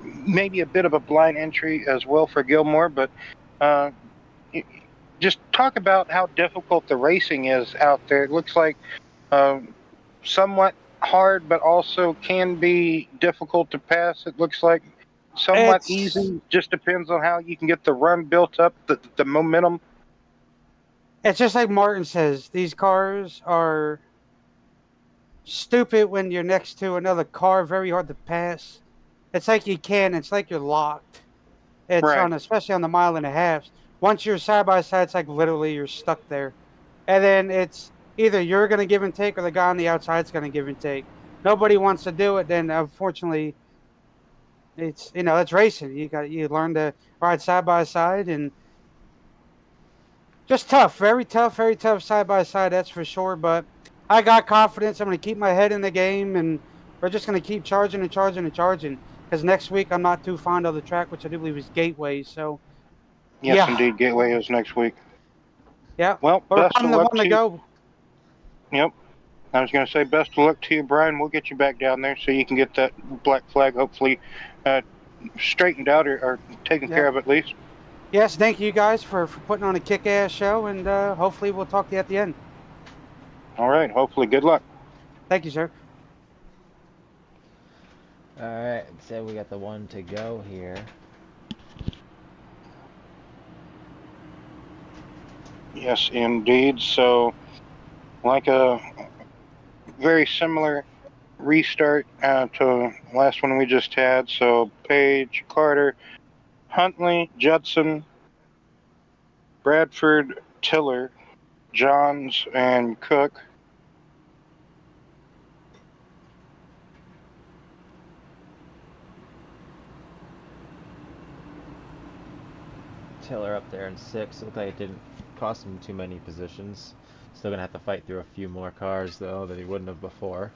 maybe a bit of a blind entry as well for Gilmore, but uh, just talk about how difficult the racing is out there. It looks like uh, somewhat hard, but also can be difficult to pass. It looks like somewhat it's easy. Just depends on how you can get the run built up, the momentum. it's just like Martin says. These cars are stupid when you're next to another car. Very hard to pass. It's like you can. It's like you're locked. It's Right. on, especially on the mile and a half. Once you're side by side, it's like literally you're stuck there. And then it's either you're going to give and take or the guy on the outside's going to give and take. Nobody wants to do it. Then unfortunately, it's racing. You learn to ride side by side and just tough, very tough side by side. That's for sure. But I got confidence. I'm going to keep my head in the game, and we're just going to keep charging and charging and charging. Because next week I'm not too fond of the track, which I do believe is Gateway. So Yes, yeah, indeed. Gateway is next week. yeah. Well, But best of I'm the luck one to to you. go. Yep. I was going to say best of luck to you, Brian. We'll get you back down there so you can get that black flag hopefully uh, straightened out or taken Yeah. care of at least. Yes, thank you guys for putting on a kick-ass show, and hopefully we'll talk to you at the end. All right. Hopefully, good luck. Thank you, sir. Alright, so we got the one to go here. Yes, indeed. So, like a very similar restart to the last one we just had. So, Page, Carter, Huntley, Judson, Bradford, Tiller, Johns, and Cook. Tiller up there in 6th. Looked like it didn't cost him too many positions. Still gonna have to fight through a few more cars though that he wouldn't have before.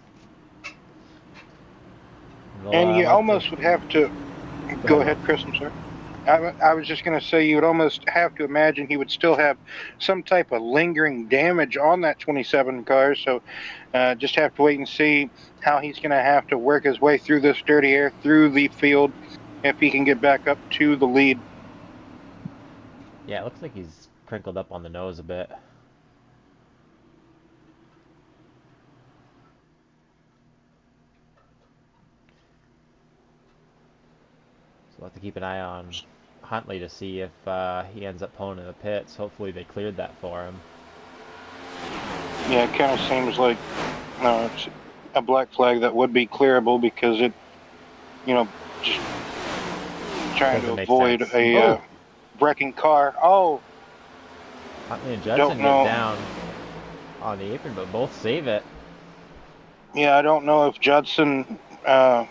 We'll And you have to almost would have to go go ahead, ahead, Chris. I'm sorry. I was just going to say you would almost have to imagine he would still have some type of lingering damage on that 27 car. So just have to wait and see how he's going to have to work his way through this dirty air, through the field, if he can get back up to the lead. Yeah, it looks like he's crinkled up on the nose a bit. So we'll have to keep an eye on Huntley to see if he ends up pulling in the pits. Hopefully they cleared that for him. Yeah, it kind of seems like it's a black flag that would be clearable because it, just trying Doesn't to make avoid sense. a Oh! wrecking car. Oh, Huntley and don't Judson know. get down on the apron, but both save it. Yeah, I don't know if Judson. I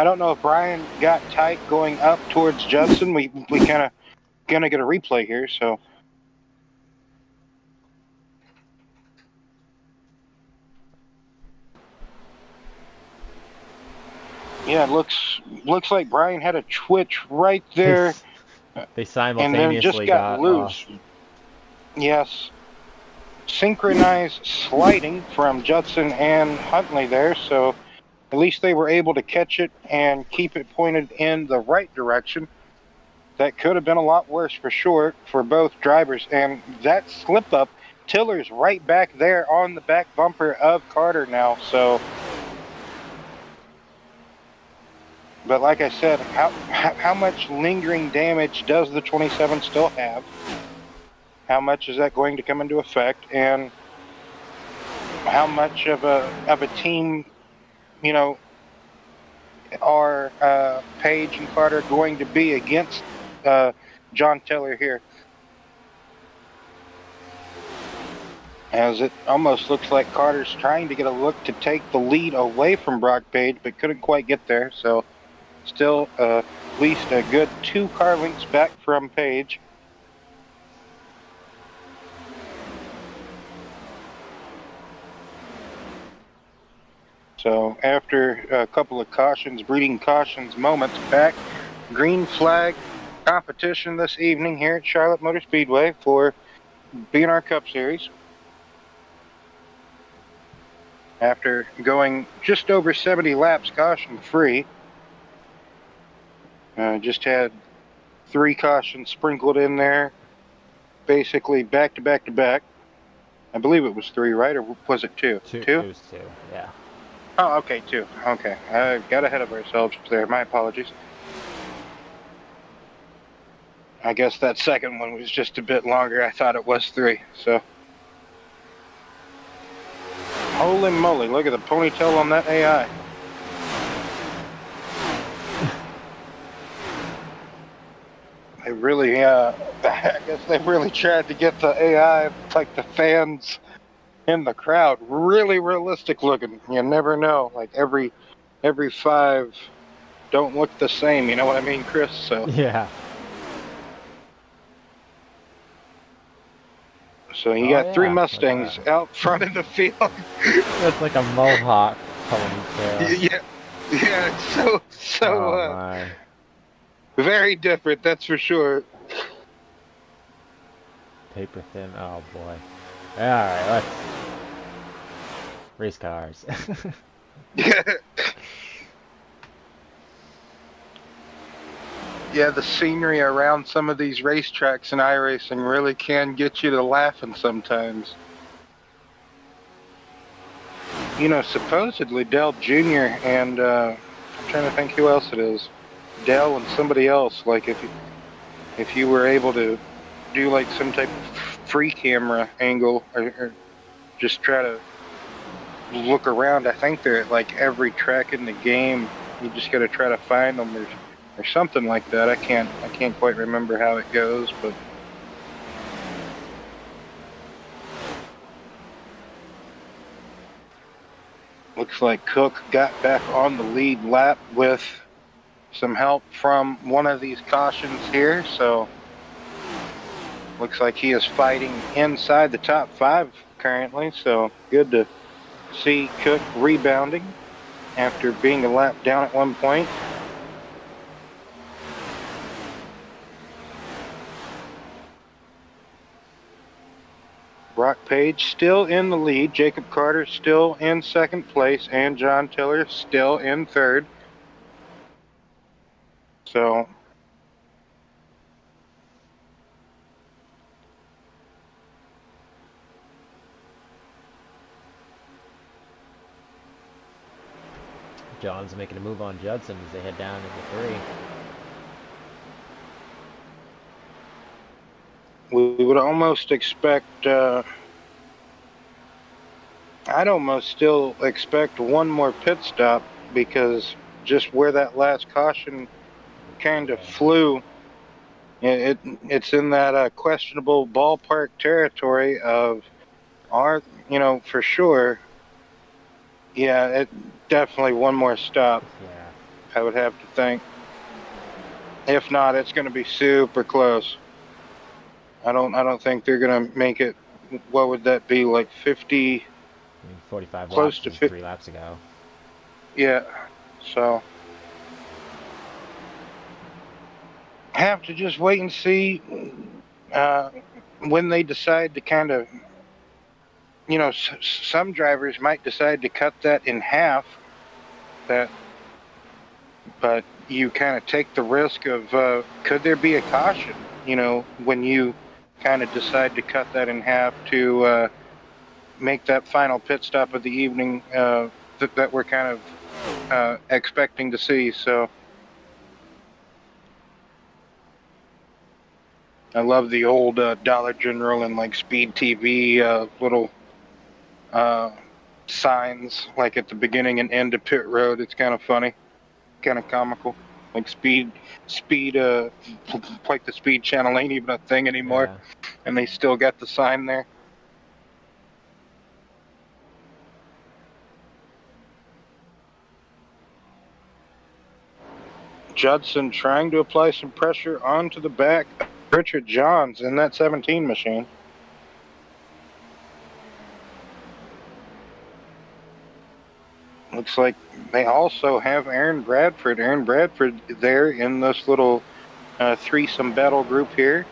don't know if Brian got tight going up towards Judson. We kind of gonna get a replay here, so. Yeah, it looks like Brian had a twitch right there, They and then just simultaneously got got loose. Yes, synchronized sliding from Judson and Huntley there, so at least they were able to catch it and keep it pointed in the right direction. That could have been a lot worse for sure for both drivers, and that slip up, Tiller's right back there on the back bumper of Carter now, so. But like I said, how much lingering damage does the 27 still have? How much is that going to come into effect? And how much of a team, are Page and Carter going to be against John Tiller here? As it almost looks like Carter's trying to get a look to take the lead away from Brock Page, but couldn't quite get there. So still at least a good 2 car lengths back from Page. So after a couple of breeding cautions moments back, green flag competition this evening here at Charlotte Motor Speedway for BNR Cup Series. After going just over 70 laps caution free, just had 3 cautions sprinkled in there, basically back to back to back. I believe it was 3, right? Or was it 2? 2? 2? It was 2, yeah. Oh, okay, 2. Okay, I got ahead of ourselves there. My apologies. I guess that second one was just a bit longer. I thought it was 3, so. Holy moly, look at the ponytail on that AI. They really, I guess they really tried to get the AI, like the fans in the crowd, really realistic looking. You never know, like every 5 don't look the same, you know what I mean, Chris? So. Yeah. So you got 3 yeah. Mustangs out front in the field. That's like a mohawk ponytail. Yeah, it's Oh my. very different, that's for sure. Paper thin. Oh boy. Alright, let's race cars. Yeah, the scenery around some of these racetracks in iRacing really can get you to laughing sometimes. Supposedly Dell Jr. and I'm trying to think who else it is. Dell and somebody else. Like if you were able to do like some type of free camera angle or just try to look around. I think they're at like every track in the game. You just got to try to find them or something like that. I can't quite remember how it goes, but. Looks like Cook got back on the lead lap with some help from one of these cautions here, so looks like he is fighting inside the top 5 currently, so good to see Cook rebounding after being a lap down at one point. Brock Page still in the lead, Jacob Carter still in 2nd place, and John Tiller still in 3rd. So John's making a move on Judson as they head down into 3. we would almost expect, I'd almost still expect one more pit stop, because just where that last caution kind of flew, it's in that questionable ballpark territory of, for sure. Yeah, it definitely one more stop, Yeah. I would have to think. If not, it's going to be super close. I don't think they're going to make it. What would that be, like 50? I mean, 45 Close laps to is 50. 3 laps ago. Yeah. So have to just wait and see uh, when they decide to kind of, some drivers might decide to cut that in half. But you kind of take the risk of, could there be a caution? When you kind of decide to cut that in half to make that final pit stop of the evening, that we're kind of expecting to see. So I love the old Dollar General and like Speed TV little uh, signs, like at the beginning and end of pit road. It's kind of funny, kind of comical. Like speed, like the Speed Channel ain't even a thing anymore, Yeah. and they still got the sign there. Judson trying to apply some pressure onto the back of Richard Johns in that 17 machine. Looks like they also have Aaron Bradford. Aaron Bradford there in this little threesome battle group here.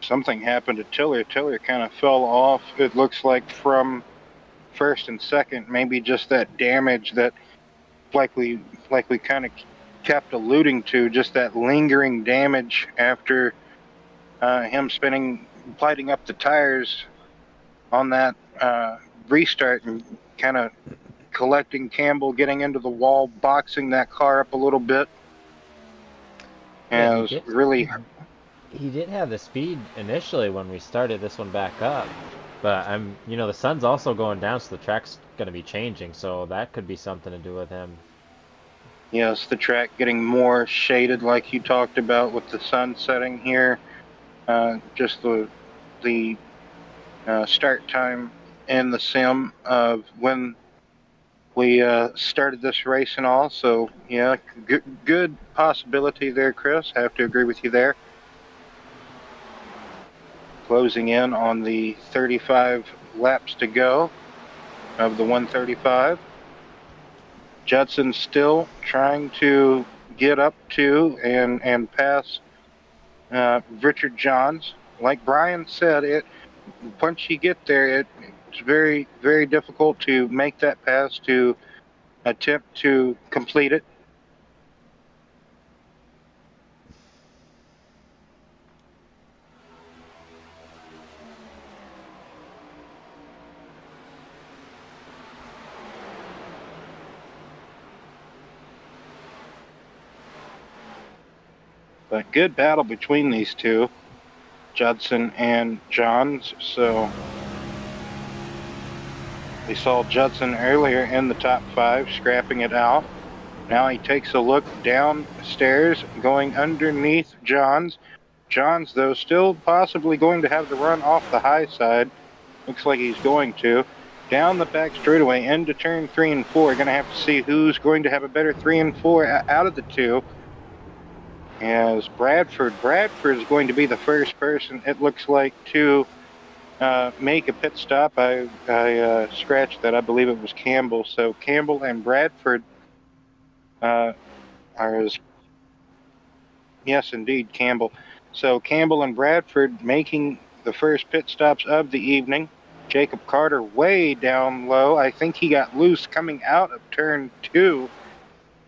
Something happened to Tiller. Tiller kind of fell off, it looks like, from first and second. Maybe just that damage that, like we kind of kept alluding to, just that lingering damage after him lighting up the tires on that restart, and kind of collecting Campbell, getting into the wall, boxing that car up a little bit. Yeah, And it was really. he did have the speed initially when we started this one back up, but the sun's also going down, so the track's going to be changing, so that could be something to do with him. Yes, the track getting more shaded, like you talked about, with the sun setting here. Just the start time in the sim of when we started this race and all. So yeah, good possibility there, Chris. I have to agree with you there. Closing in on the 35 laps to go of the 135. Judson still trying to get up to and pass Richard Johns. Like Brian said, once you get there, it's very, very difficult to make that pass, to attempt to complete it. But good battle between these two, Judson and Johns. So we saw Judson earlier in the top 5, scrapping it out. Now he takes a look downstairs, going underneath Johns. Johns, though, still possibly going to have the run off the high side. Looks like he's going to. Down the back straightaway into turn 3 and 4. Going to have to see who's going to have a better 3 and 4 out of the two. As Bradford is going to be the first person, it looks like, to make a pit stop. I scratched that. I believe it was Campbell. So Campbell and Bradford are as. Yes, indeed, Campbell. So Campbell and Bradford making the first pit stops of the evening. Jacob Carter way down low. I think he got loose coming out of turn 2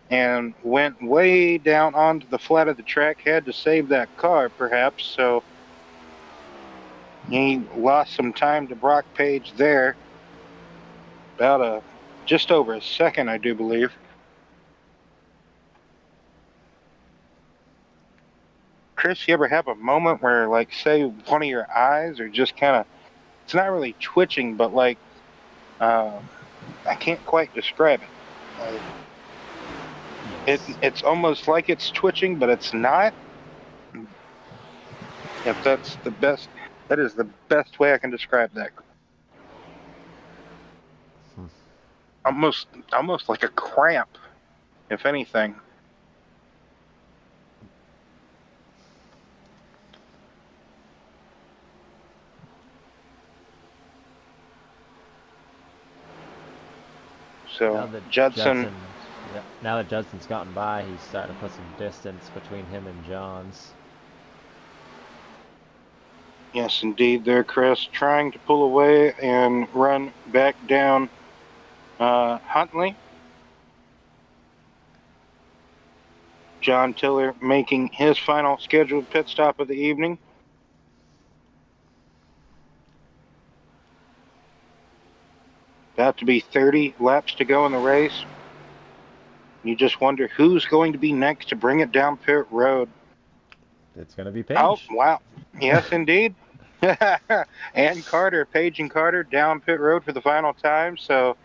and went way down onto the flat of the track. Had to save that car, perhaps, so he lost some time to Brock Page there. About just over a second, I do believe. Chris, you ever have a moment where, like, say, one of your eyes are just kind of, it's not really twitching, but like, I can't quite describe it. It's almost like it's twitching, but it's not. If that's the best, that is the best way I can describe that. Almost like a cramp, if anything. So Now that Judson, now that Judson's gotten by, he's starting to put some distance between him and Johns. yes, indeed, there, Chris, trying to pull away and run back down Huntley. John Tiller making his final scheduled pit stop of the evening. About to be 30 laps to go in the race. You just wonder who's going to be next to bring it down pit road. It's going to be Page. Oh, wow. Yes, indeed. And Carter, Page and Carter down pit road for the final time. So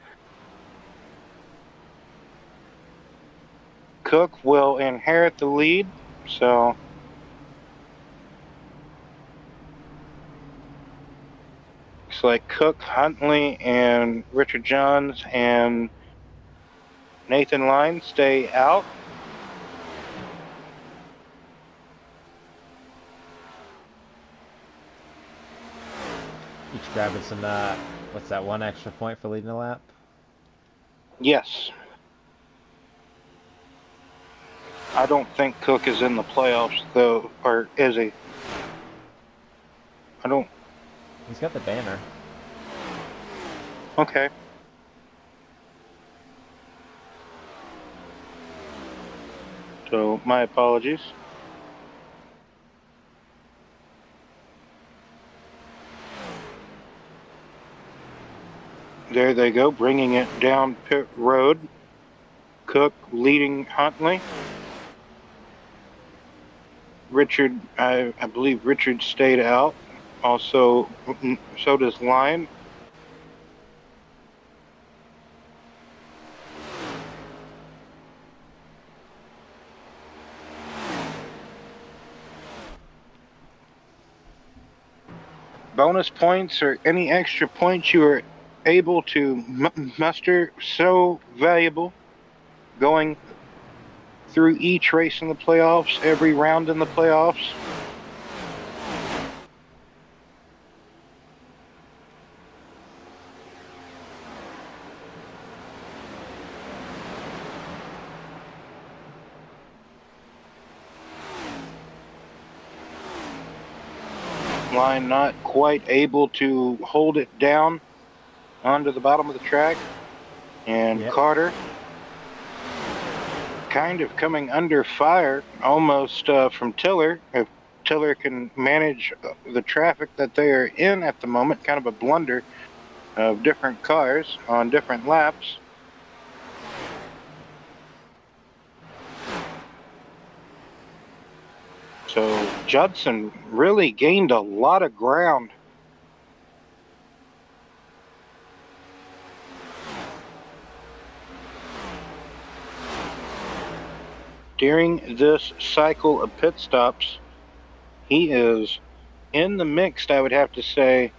Cook will inherit the lead. So looks like Cook, Huntley, and Richard Johns and Nathan Lyne stay out. Each grabbing some, what's that, 1 extra point for leading a lap? Yes. I don't think Cook is in the playoffs, though, or is he? I don't. He's got the banner. Okay. So, my apologies. There they go, bringing it down pit road. Cook leading Huntley. Richard, I believe Richard stayed out. Also, so does Lyne. Bonus points or any extra points you are able to muster, so valuable going through each race in the playoffs, every round in the playoffs. Line not quite able to hold it down onto the bottom of the track. And Yep. Carter kind of coming under fire almost from Tiller. If Tiller can manage the traffic that they are in at the moment, kind of a blunder of different cars on different laps. So Judson really gained a lot of ground. During this cycle of pit stops, he is in the mix, I would have to say.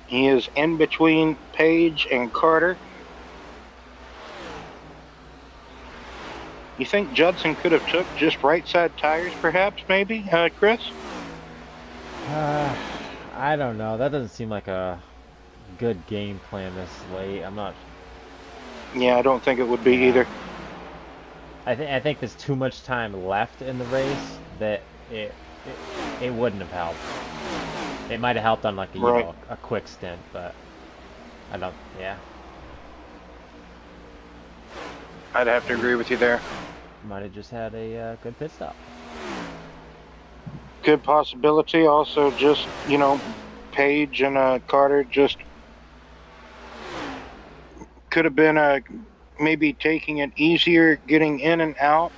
He is in between Page and Carter. You think Judson could have took just right side tires, perhaps, maybe, Chris? I don't know. That doesn't seem like a good game plan this late. I'm not. Yeah, I don't think it would be either. I think there's too much time left in the race that it wouldn't have helped. It might have helped on like a, Right. a quick stint, but I don't. Yeah, I'd have to agree with you there. might have just had a good pit stop. Good possibility. Also, just, Page and Carter just could have been maybe taking it easier, getting in and out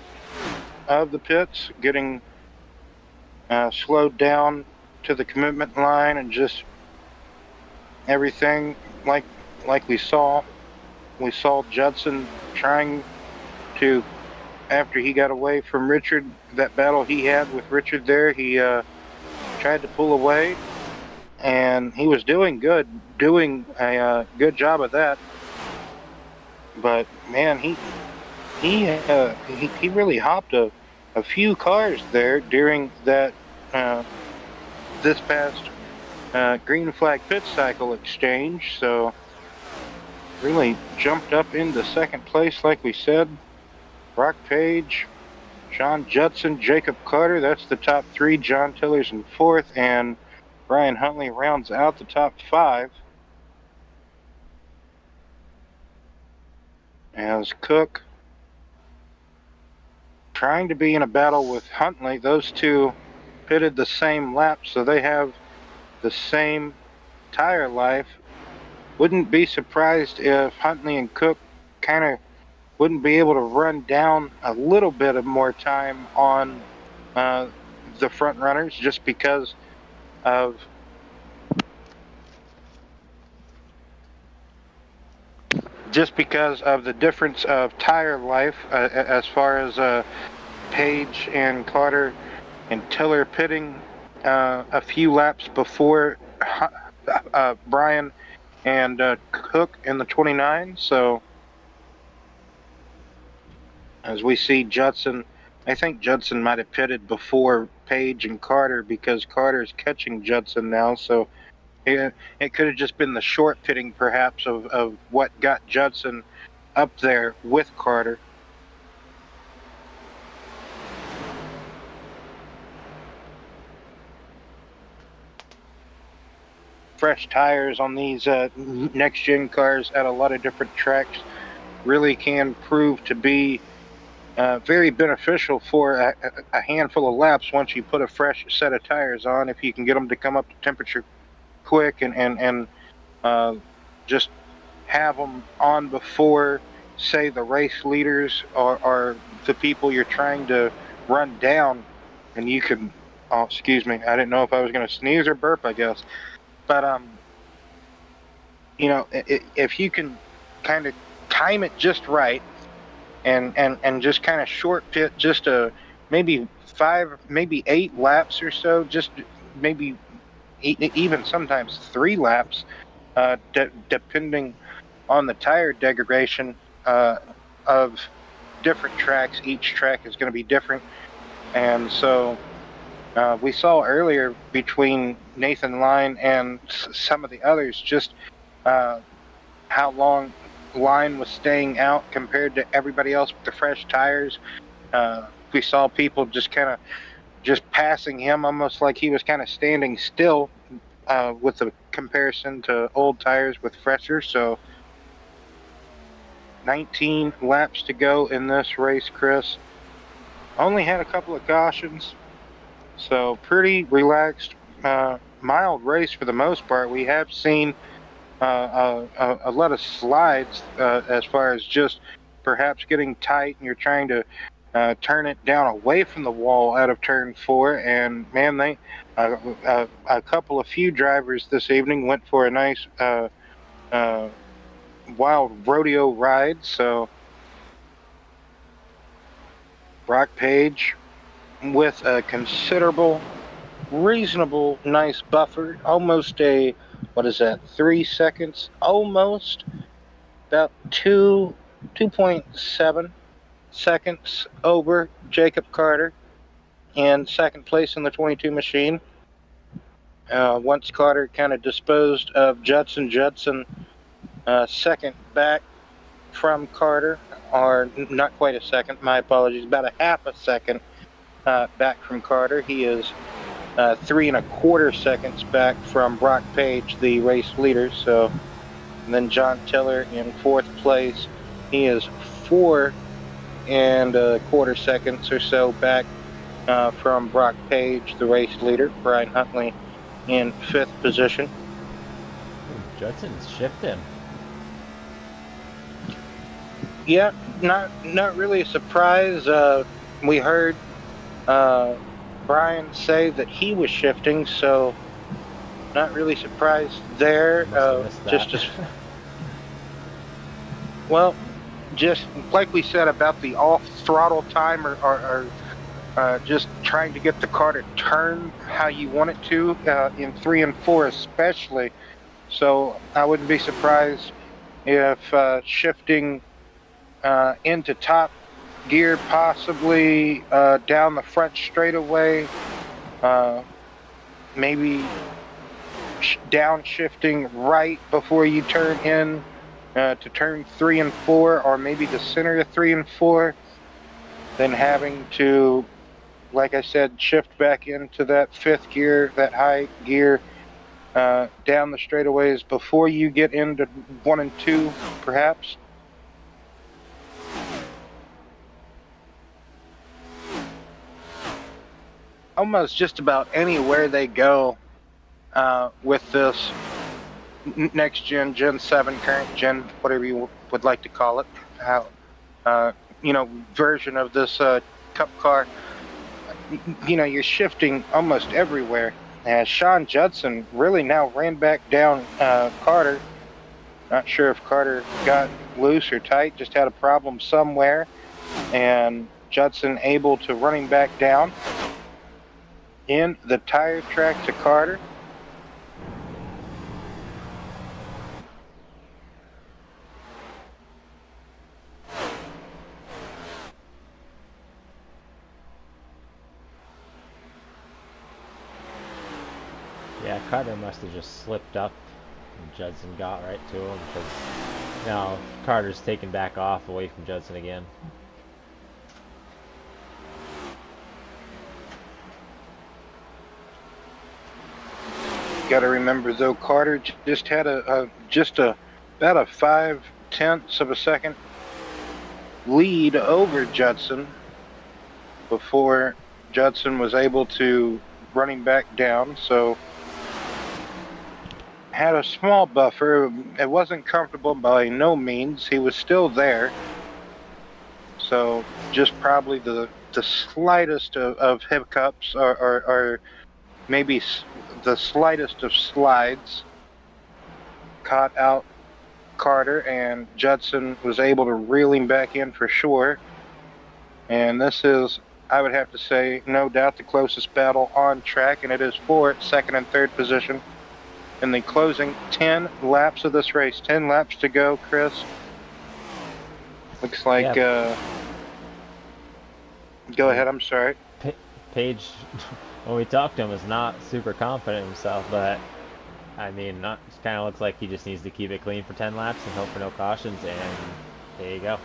of the pits, getting slowed down to the commitment line, and just everything like we saw. We saw Judson trying to, after he got away from Richard, that battle he had with Richard there, he tried to pull away, and he was doing a good job of that. But man, he really hopped a few cars there during that this past green flag pit cycle exchange. So really jumped up into second place, like we said. Brock Page, Sean Judson, Jacob Carter, that's the top three. John Tiller's in fourth, and Brian Huntley rounds out the top five. As Cook trying to be in a battle with Huntley. Those two pitted the same lap, so they have the same tire life. Wouldn't be surprised if Huntley and Cook kind of wouldn't be able to run down a little bit of more time on the front runners, just because of the difference of tire life as far as Page and Carter and Tiller pitting a few laps before Brian and Cook in the 29. So as we see Judson, I think Judson might have pitted before Page and Carter, because Carter's catching Judson now. So it could have just been the short pitting perhaps of what got Judson up there with Carter. Fresh tires on these next gen cars at a lot of different tracks really can prove to be very beneficial for a handful of laps once you put a fresh set of tires on, if you can get them to come up to temperature quick and just have them on before, say, the race leaders or the people you're trying to run down. And you can, oh, excuse me, I didn't know if I was going to sneeze or burp, I guess. But if you can kind of time it just right, and just kind of short pit just maybe 5, maybe 8 laps or so, just maybe even sometimes 3 laps, depending on the tire degradation of different tracks. Each track is going to be different, and so we saw earlier between Nathan Line and some of the others just how long Line was staying out compared to everybody else with the fresh tires. We saw people just kind of just passing him, almost like he was kind of standing still with the comparison to old tires with fresher. So 19 laps to go in this race, Chris. Only had a couple of cautions, so pretty relaxed, mild race for the most part. We have seen a lot of slides as far as just perhaps getting tight and you're trying to turn it down away from the wall out of turn 4. And man, a few drivers this evening went for a nice wild rodeo ride. So Brock Page with a considerable, reasonable, nice buffer, almost a, what is that, 3 seconds, almost about 2.7 seconds over Jacob Carter in second place in the 22 machine. Once Carter kind of disposed of Judson second back from Carter, or not quite a second, my apologies, about a half a second back from Carter. He is 3.25 seconds back from Brock Page, the race leader. So, and then John Tiller in 4th place. He is 4.25 seconds or so back from Brock Page, the race leader. Brian Huntley in 5th position. Judson's shifting. Yeah, not really a surprise. We heard Brian say that he was shifting, so not really surprised there. Must have missed that. Just as well, just like we said about the off throttle time, or just trying to get the car to turn how you want it to in 3 and 4 especially. So I wouldn't be surprised if shifting into top gear, possibly down the front straightaway, maybe downshifting right before you turn in to turn 3 and 4, or maybe the center of 3 and 4, then having to, like I said, shift back into that 5th gear, that high gear, down the straightaways before you get into 1 and 2, perhaps. Almost just about anywhere they go with this next gen, Gen 7, current gen, whatever you would like to call it, version of this Cup car, you're shifting almost everywhere. Sean Judson really now ran back down Carter. Not sure if Carter got loose or tight, just had a problem somewhere, and Judson able to run him back down in the tire track to Carter. Yeah, Carter must have just slipped up and Judson got right to him, because now Carter's taken back off away from Judson again. Got to remember though, Carter just had about a 0.5 of a second lead over Judson before Judson was able to run him back down. So had a small buffer. It wasn't comfortable by no means. He was still there. So just probably the slightest of hiccups, or maybe the slightest of slides caught out Carter, and Judson was able to reel him back in for sure. And this is, I would have to say, no doubt the closest battle on track, and it is for 2nd and 3rd position in the closing 10 laps of this race. 10 laps to go, Chris. Looks like, yeah. Go ahead, I'm sorry. Page, when we talked to him, was not super confident in himself, but I mean, it kind of looks like he just needs to keep it clean for 10 laps and hope for no cautions, and there you go.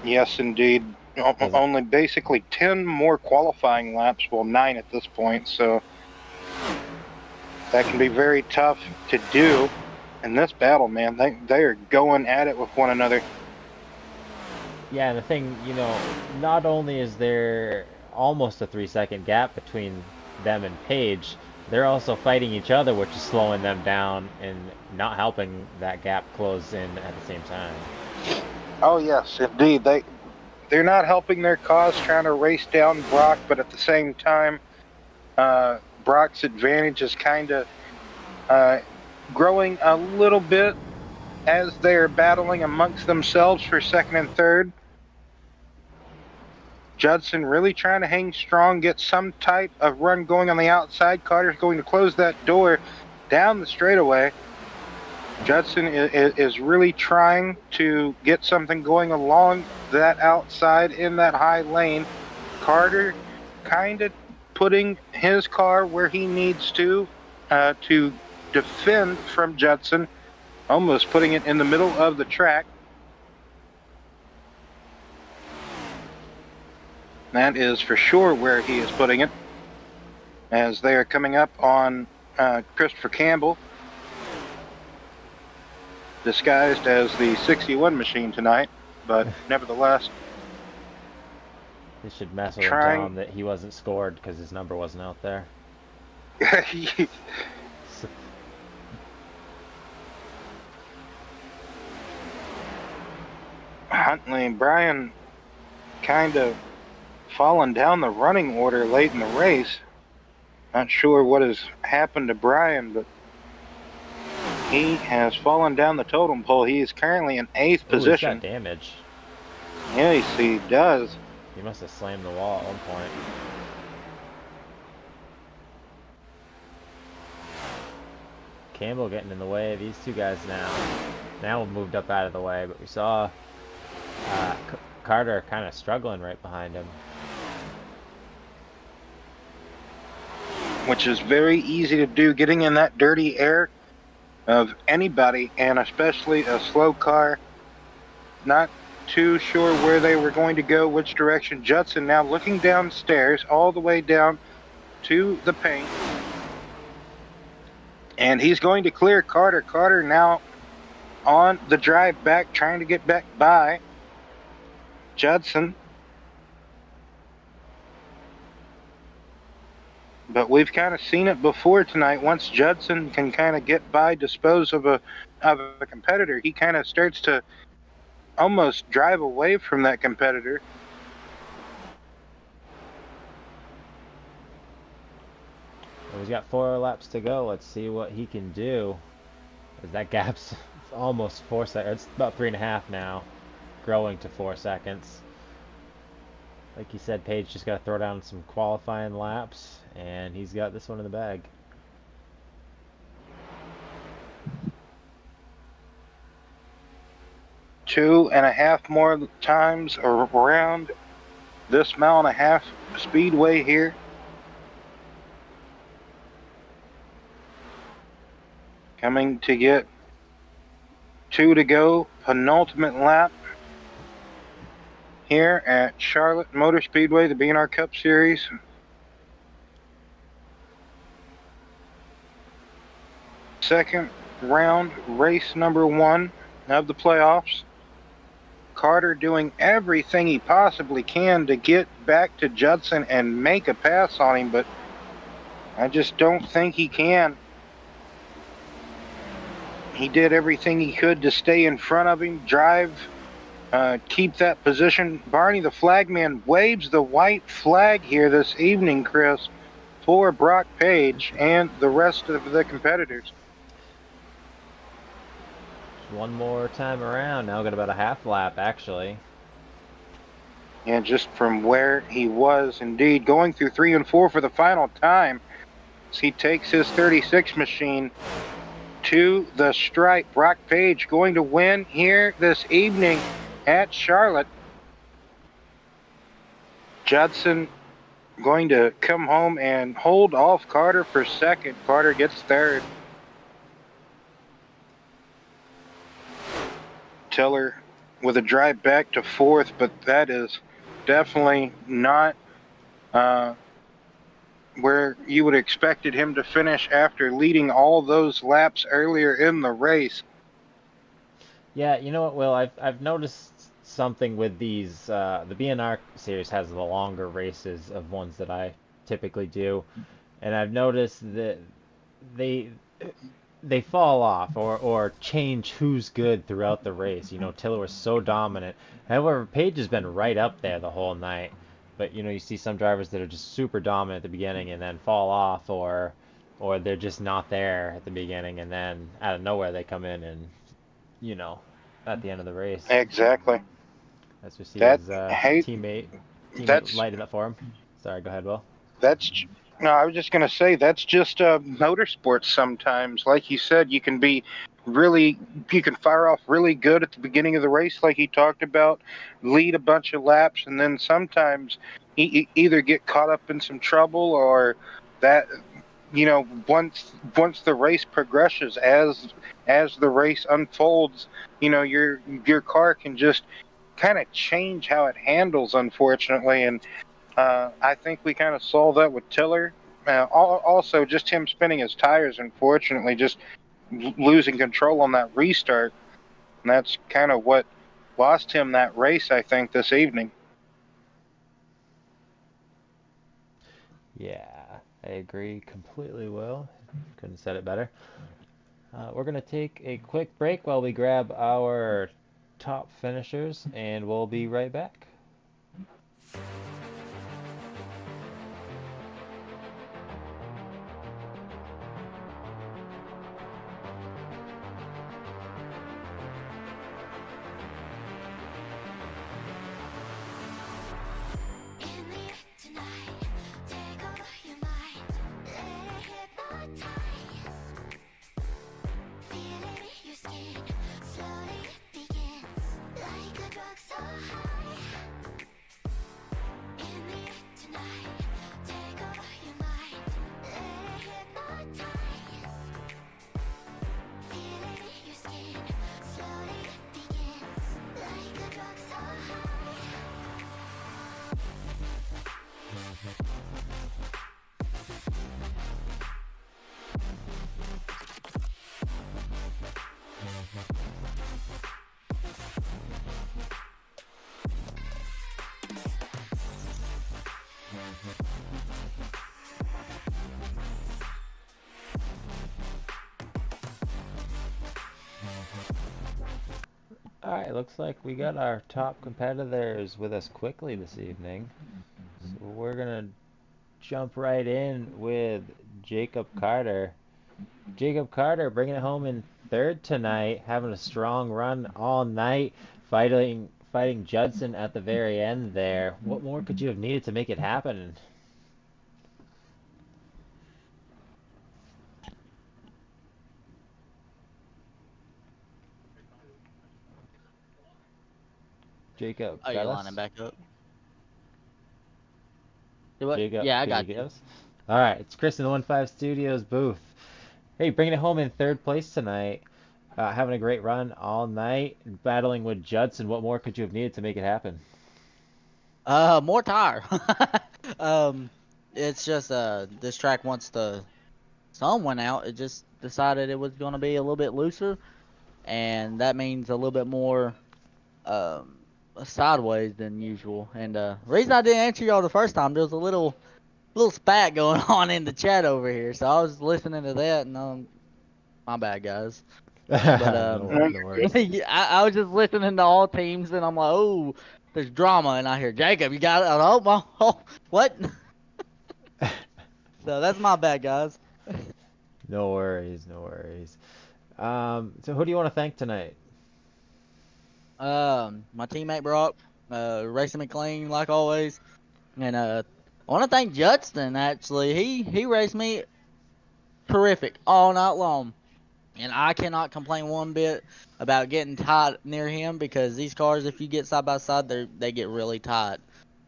Yes, indeed. Only basically 10 more qualifying laps, well, 9 at this point, so that can be very tough to do in this battle, man. They are going at it with one another. Yeah, and the thing, not only is there almost a 3-second gap between them and Page, they're also fighting each other, which is slowing them down and not helping that gap close in at the same time. Oh yes, indeed. They're not helping their cause, trying to race down Brock, but at the same time, Brock's advantage is kind of growing a little bit as they're battling amongst themselves for 2nd and 3rd. Judson really trying to hang strong, get some type of run going on the outside. Carter's going to close that door down the straightaway. Judson is really trying to get something going along that outside in that high lane. Carter kind of putting his car where he needs to defend from Judson, almost putting it in the middle of the track. That is for sure where he is putting it. as they are coming up on Christopher Campbell, disguised as the 61 machine tonight, but nevertheless. They should mess with him, tell him that he wasn't scored because his number wasn't out there. Huntley and Brian kind of fallen down the running order late in the race. Not sure what has happened to Brian, but he has fallen down the totem pole. He is currently in 8th position. He's got damage. Yes, he does. He must have slammed the wall at one point. Campbell getting in the way of these two guys now moved up out of the way, but we saw Carter kind of struggling right behind him. Which is very easy to do, getting in that dirty air of anybody, and especially a slow car. Not too sure where they were going to go, which direction. Judson now looking downstairs all the way down to the paint. And he's going to clear Carter. Carter now on the drive back, trying to get back by Judson. But we've kind of seen it before tonight. Once Judson can kind of get by, dispose of a competitor, he kind of starts to almost drive away from that competitor. Well, he's got 4 laps to go. Let's see what he can do. As that gap's almost 4 seconds. It's about 3.5 now, growing to 4 seconds. Like you said, Page just got to throw down some qualifying laps, and he's got this one in the bag. Two and a half more times around this 1.5 mile speedway here. Coming to get 2 to go, penultimate lap here at Charlotte Motor Speedway, the BNR Cup Series. Second round, race number 1 of the playoffs. Carter doing everything he possibly can to get back to Judson and make a pass on him, but I just don't think he can. He did everything he could to stay in front of him, drive, keep that position. Barney the flagman waves the white flag here this evening, Chris, for Brock Page and the rest of the competitors. One more time around. Now got about a half lap, actually. And just from where he was, indeed, going through 3 and 4 for the final time, as he takes his 36 machine to the stripe. Brock Page going to win here this evening at Charlotte. Judson going to come home and hold off Carter for second. Carter gets third. Tiller with a drive back to fourth, but that is definitely not where you would expected him to finish after leading all those laps earlier in the race. Yeah, you know what, Will? I've noticed something with these. The BNR series has the longer races of ones that I typically do, and I've noticed that they fall off or change who's good throughout the race. You know, Tiller was so dominant. However, Page has been right up there the whole night. But, you know, you see some drivers that are just super dominant at the beginning and then fall off, or they're just not there at the beginning, and then out of nowhere they come in and, you know, at the end of the race. Exactly. As we see his teammate lighted up for him. Sorry, go ahead, Will. No, I was just going to say, that's just motorsports sometimes. Like you said, you can fire off really good at the beginning of the race, like he talked about, lead a bunch of laps, and then sometimes either get caught up in some trouble, or that, you know, once the race progresses, as the race unfolds, you know, your car can just kind of change how it handles, unfortunately. And I think we kind of saw that with Tiller Also, just him spinning his tires, unfortunately, just losing control on that restart. And that's kind of what lost him that race, I think, this evening. Yeah, I agree completely, Will. Couldn't have said it better. We're going to take a quick break while we grab our top finishers, and we'll be right back. Alright, looks like we got our top competitors with us quickly this evening. So we're gonna jump right in with Jacob Carter. Jacob Carter bringing it home in third tonight, having a strong run all night, fighting Judson at the very end there. What more could you have needed to make it happen? Jacob, Oh, got you're us? lining back up. Do what? Jacob, Yeah, I can you got get you. us? Alright, it's Chris in the 1-5 Studios booth. Hey, bringing it home in third place tonight. Having a great run all night, battling with Judson. What more could you have needed to make it happen? More tire. um, it's just this track once the sun went out, it just decided it was gonna be a little bit looser, and that means a little bit more sideways than usual. And reason I didn't answer y'all the first time, there was a little spat going on in the chat over here, so I was listening to that, and my bad, guys. But No worries. I was just listening to all teams, and I'm like, oh, there's drama, and I hear Jacob, you got it. Oh, what? So that's my bad, guys. No worries, no worries. So who do you want to thank tonight? My teammate Brock, racing me clean like always, and I want to thank Judson. Actually, he raced me terrific all night long. And I cannot complain one bit about getting tight near him, because these cars, if you get side by side, they get really tight.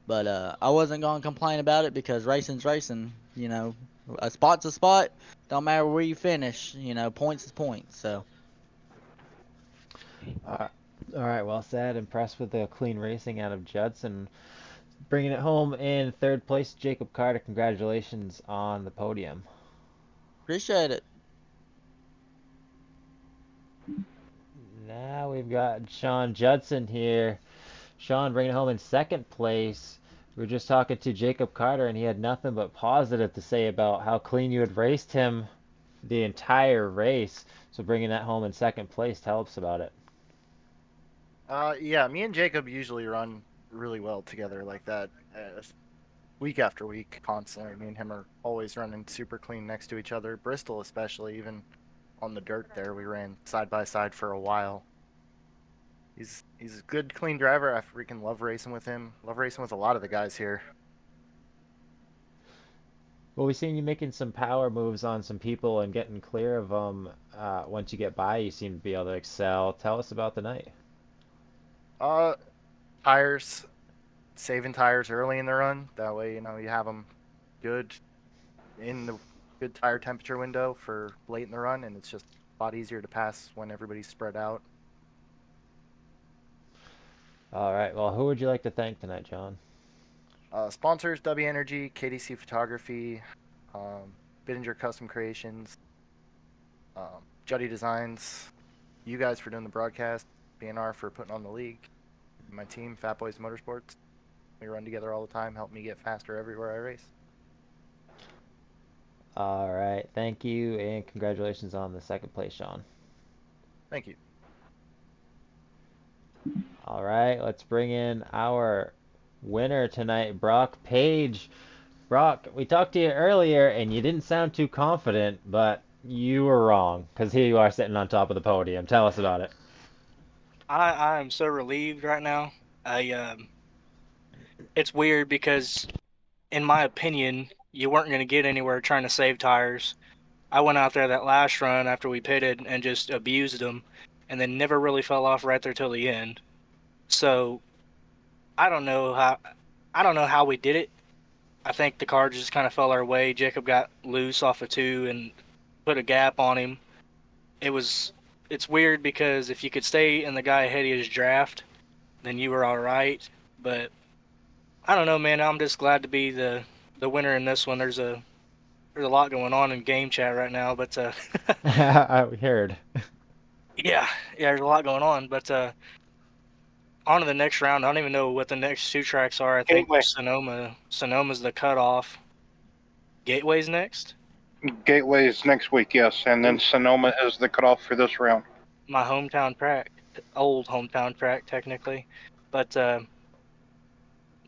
But I wasn't going to complain about it, because racing's racing. You know, a spot's a spot. Don't matter where you finish. You know, points is points. So. All right, well said. Impressed with the clean racing out of Judson. Bringing it home in third place, Jacob Carter. Congratulations on the podium. Appreciate it. Now we've got Sean Judson here. Sean bringing it home in second place. We were just talking to Jacob Carter, and he had nothing but positive to say about how clean you had raced him the entire race. So bringing that home in second place, tell us about it. Yeah, me and Jacob usually run really well together like that, week after week, constantly. Me and him are always running super clean next to each other. Bristol especially, even on the dirt there, we ran side by side for a while. He's a good, clean driver. I freaking love racing with him. Love racing with a lot of the guys here. Well, we've seen you making some power moves on some people and getting clear of them. Once you get by, you seem to be able to excel. Tell us about the night. Tires, saving tires early in the run. That way, you have them good in the good tire temperature window for late in the run, and it's just a lot easier to pass when everybody's spread out. All right. Well, who would you like to thank tonight, John? Sponsors: W Energy, KDC Photography, Bittinger Custom Creations, Juddy Designs, you guys for doing the broadcast, BNR for putting on the league, my team, Fat Boys Motorsports. We run together all the time, help me get faster everywhere I race. All right, thank you, and congratulations on the second place, Sean. Thank you. All right, let's bring in our winner tonight, Brock Page. Brock, we talked to you earlier, and you didn't sound too confident, but you were wrong, because here you are sitting on top of the podium. Tell us about it. I am so relieved right now. It's weird because, in my opinion, you weren't going to get anywhere trying to save tires. I went out there that last run after we pitted and just abused them, and then never really fell off right there till the end. So I don't know how we did it. I think the car just kind of fell our way. Jacob got loose off of 2 and put a gap on him. It's weird because if you could stay in the guy ahead of his draft, then you were all right. But I don't know, man. I'm just glad to be the winner in this one. There's a lot going on in game chat right now, but I heard. yeah, there's a lot going on. But on to the next round. I don't even know what the next 2 tracks are. I think Gateway. Sonoma's the cutoff. Gateway's next. Gateway's next week, yes, and then Sonoma is the cutoff for this round. My hometown track, old hometown track technically, but that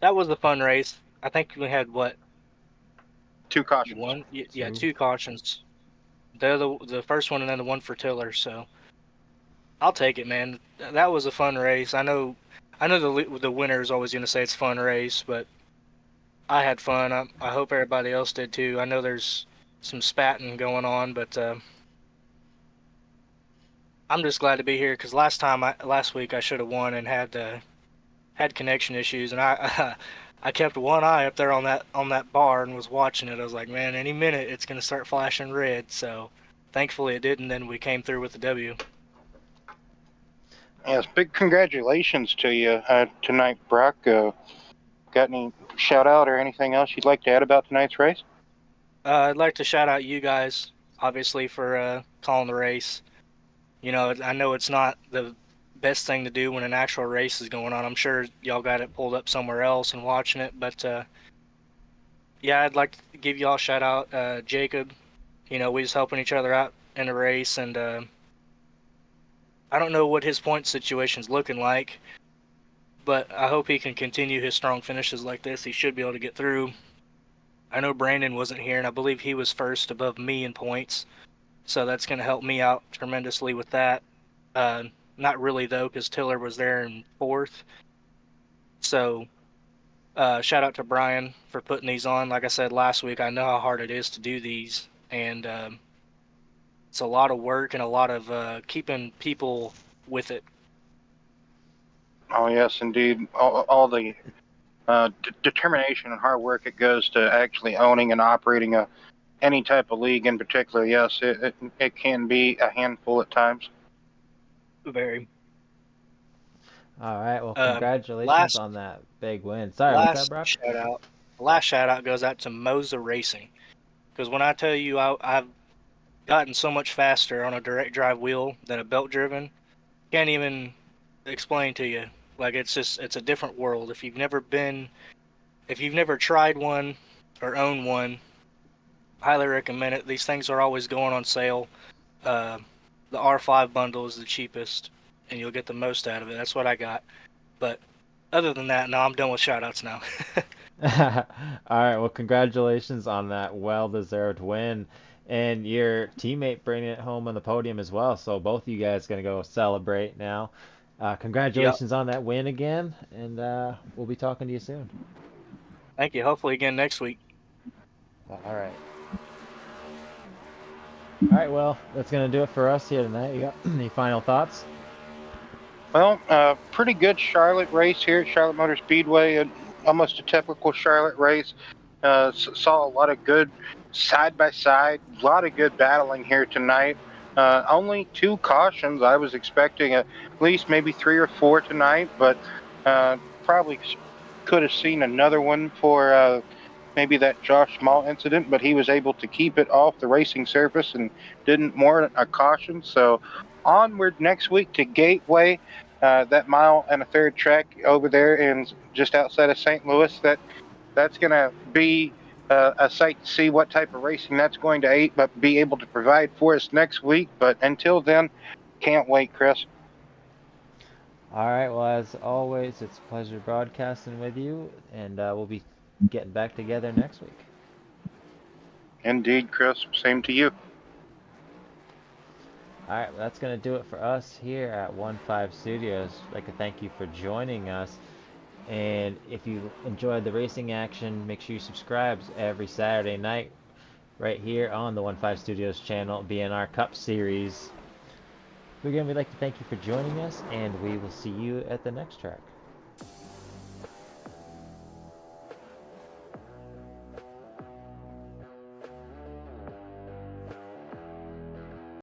was a fun race. I think we had what 2 cautions. one? Yeah, 2. 2 cautions. The first one and then the one for Tiller. So I'll take it, man. That was a fun race. I know the winner is always going to say it's a fun race, but I had fun. I hope everybody else did too. I know there's some spatting going on, but I'm just glad to be here because last week I should have won and had connection issues, and I kept one eye up there on that bar and was watching it. I was like, man, any minute it's gonna start flashing red. So thankfully it didn't. Then we came through with the W. Yes, big congratulations to you tonight, Brock. Got any shout out or anything else you'd like to add about tonight's race? I'd like to shout out you guys, obviously, for calling the race. You know, I know it's not the best thing to do when an actual race is going on. I'm sure y'all got it pulled up somewhere else and watching it, but yeah, I'd like to give y'all a shout out. Jacob, you know, we was helping each other out in the race, and I don't know what his point situation's looking like, but I hope he can continue his strong finishes like this. He should be able to get through. I know Brandon wasn't here, and I believe he was first above me in points, so that's going to help me out tremendously with that. Not really, though, because Tiller was there in 4th. So shout out to Brian for putting these on. Like I said last week, I know how hard it is to do these, and it's a lot of work and a lot of keeping people with it. Oh, yes, indeed. All the determination and hard work it goes to actually owning and operating any type of league in particular. Yes, it can be a handful at times. Very. All right, well, congratulations on that big win. Sorry, what's that, Brock? Last shout out goes out to Moza Racing, because when I tell you I've gotten so much faster on a direct drive wheel than a belt driven, can't even explain to you. Like, it's a different world. If you've never tried one or owned one, highly recommend it. These things are always going on sale. The R5 bundle is the cheapest, and you'll get the most out of it. That's what I got. But other than that, no, I'm done with shout-outs now. All right, well, congratulations on that well-deserved win. And your teammate bringing it home on the podium as well. So both of you guys going to go celebrate now. Congratulations on that win again, and we'll be talking to you soon. Thank you. Hopefully again next week. All right. All right, well, that's going to do it for us here tonight. You got any final thoughts? Well, pretty good Charlotte race here at Charlotte Motor Speedway. Almost a typical Charlotte race. Saw a lot of good side-by-side, a lot of good battling here tonight. Only 2 cautions. I was expecting at least maybe 3 or 4 tonight, but probably could have seen another one for maybe that Josh Small incident, but he was able to keep it off the racing surface and didn't warrant a caution. So onward next week to Gateway, that 1.33 track over there and just outside of St. Louis. That's going to be a sight to see what type of racing that's going to be able to provide for us next week. But until then, can't wait, Chris. All right. Well, as always, it's a pleasure broadcasting with you, and we'll be getting back together next week. Indeed, Chris. Same to you. All right, well, that's going to do it for us here at 1-5 Studios. I'd like to thank you for joining us. And if you enjoyed the racing action, make sure you subscribe every Saturday night right here on the 1-5 Studios channel, BNR Cup Series. Again, we'd like to thank you for joining us, and we will see you at the next track.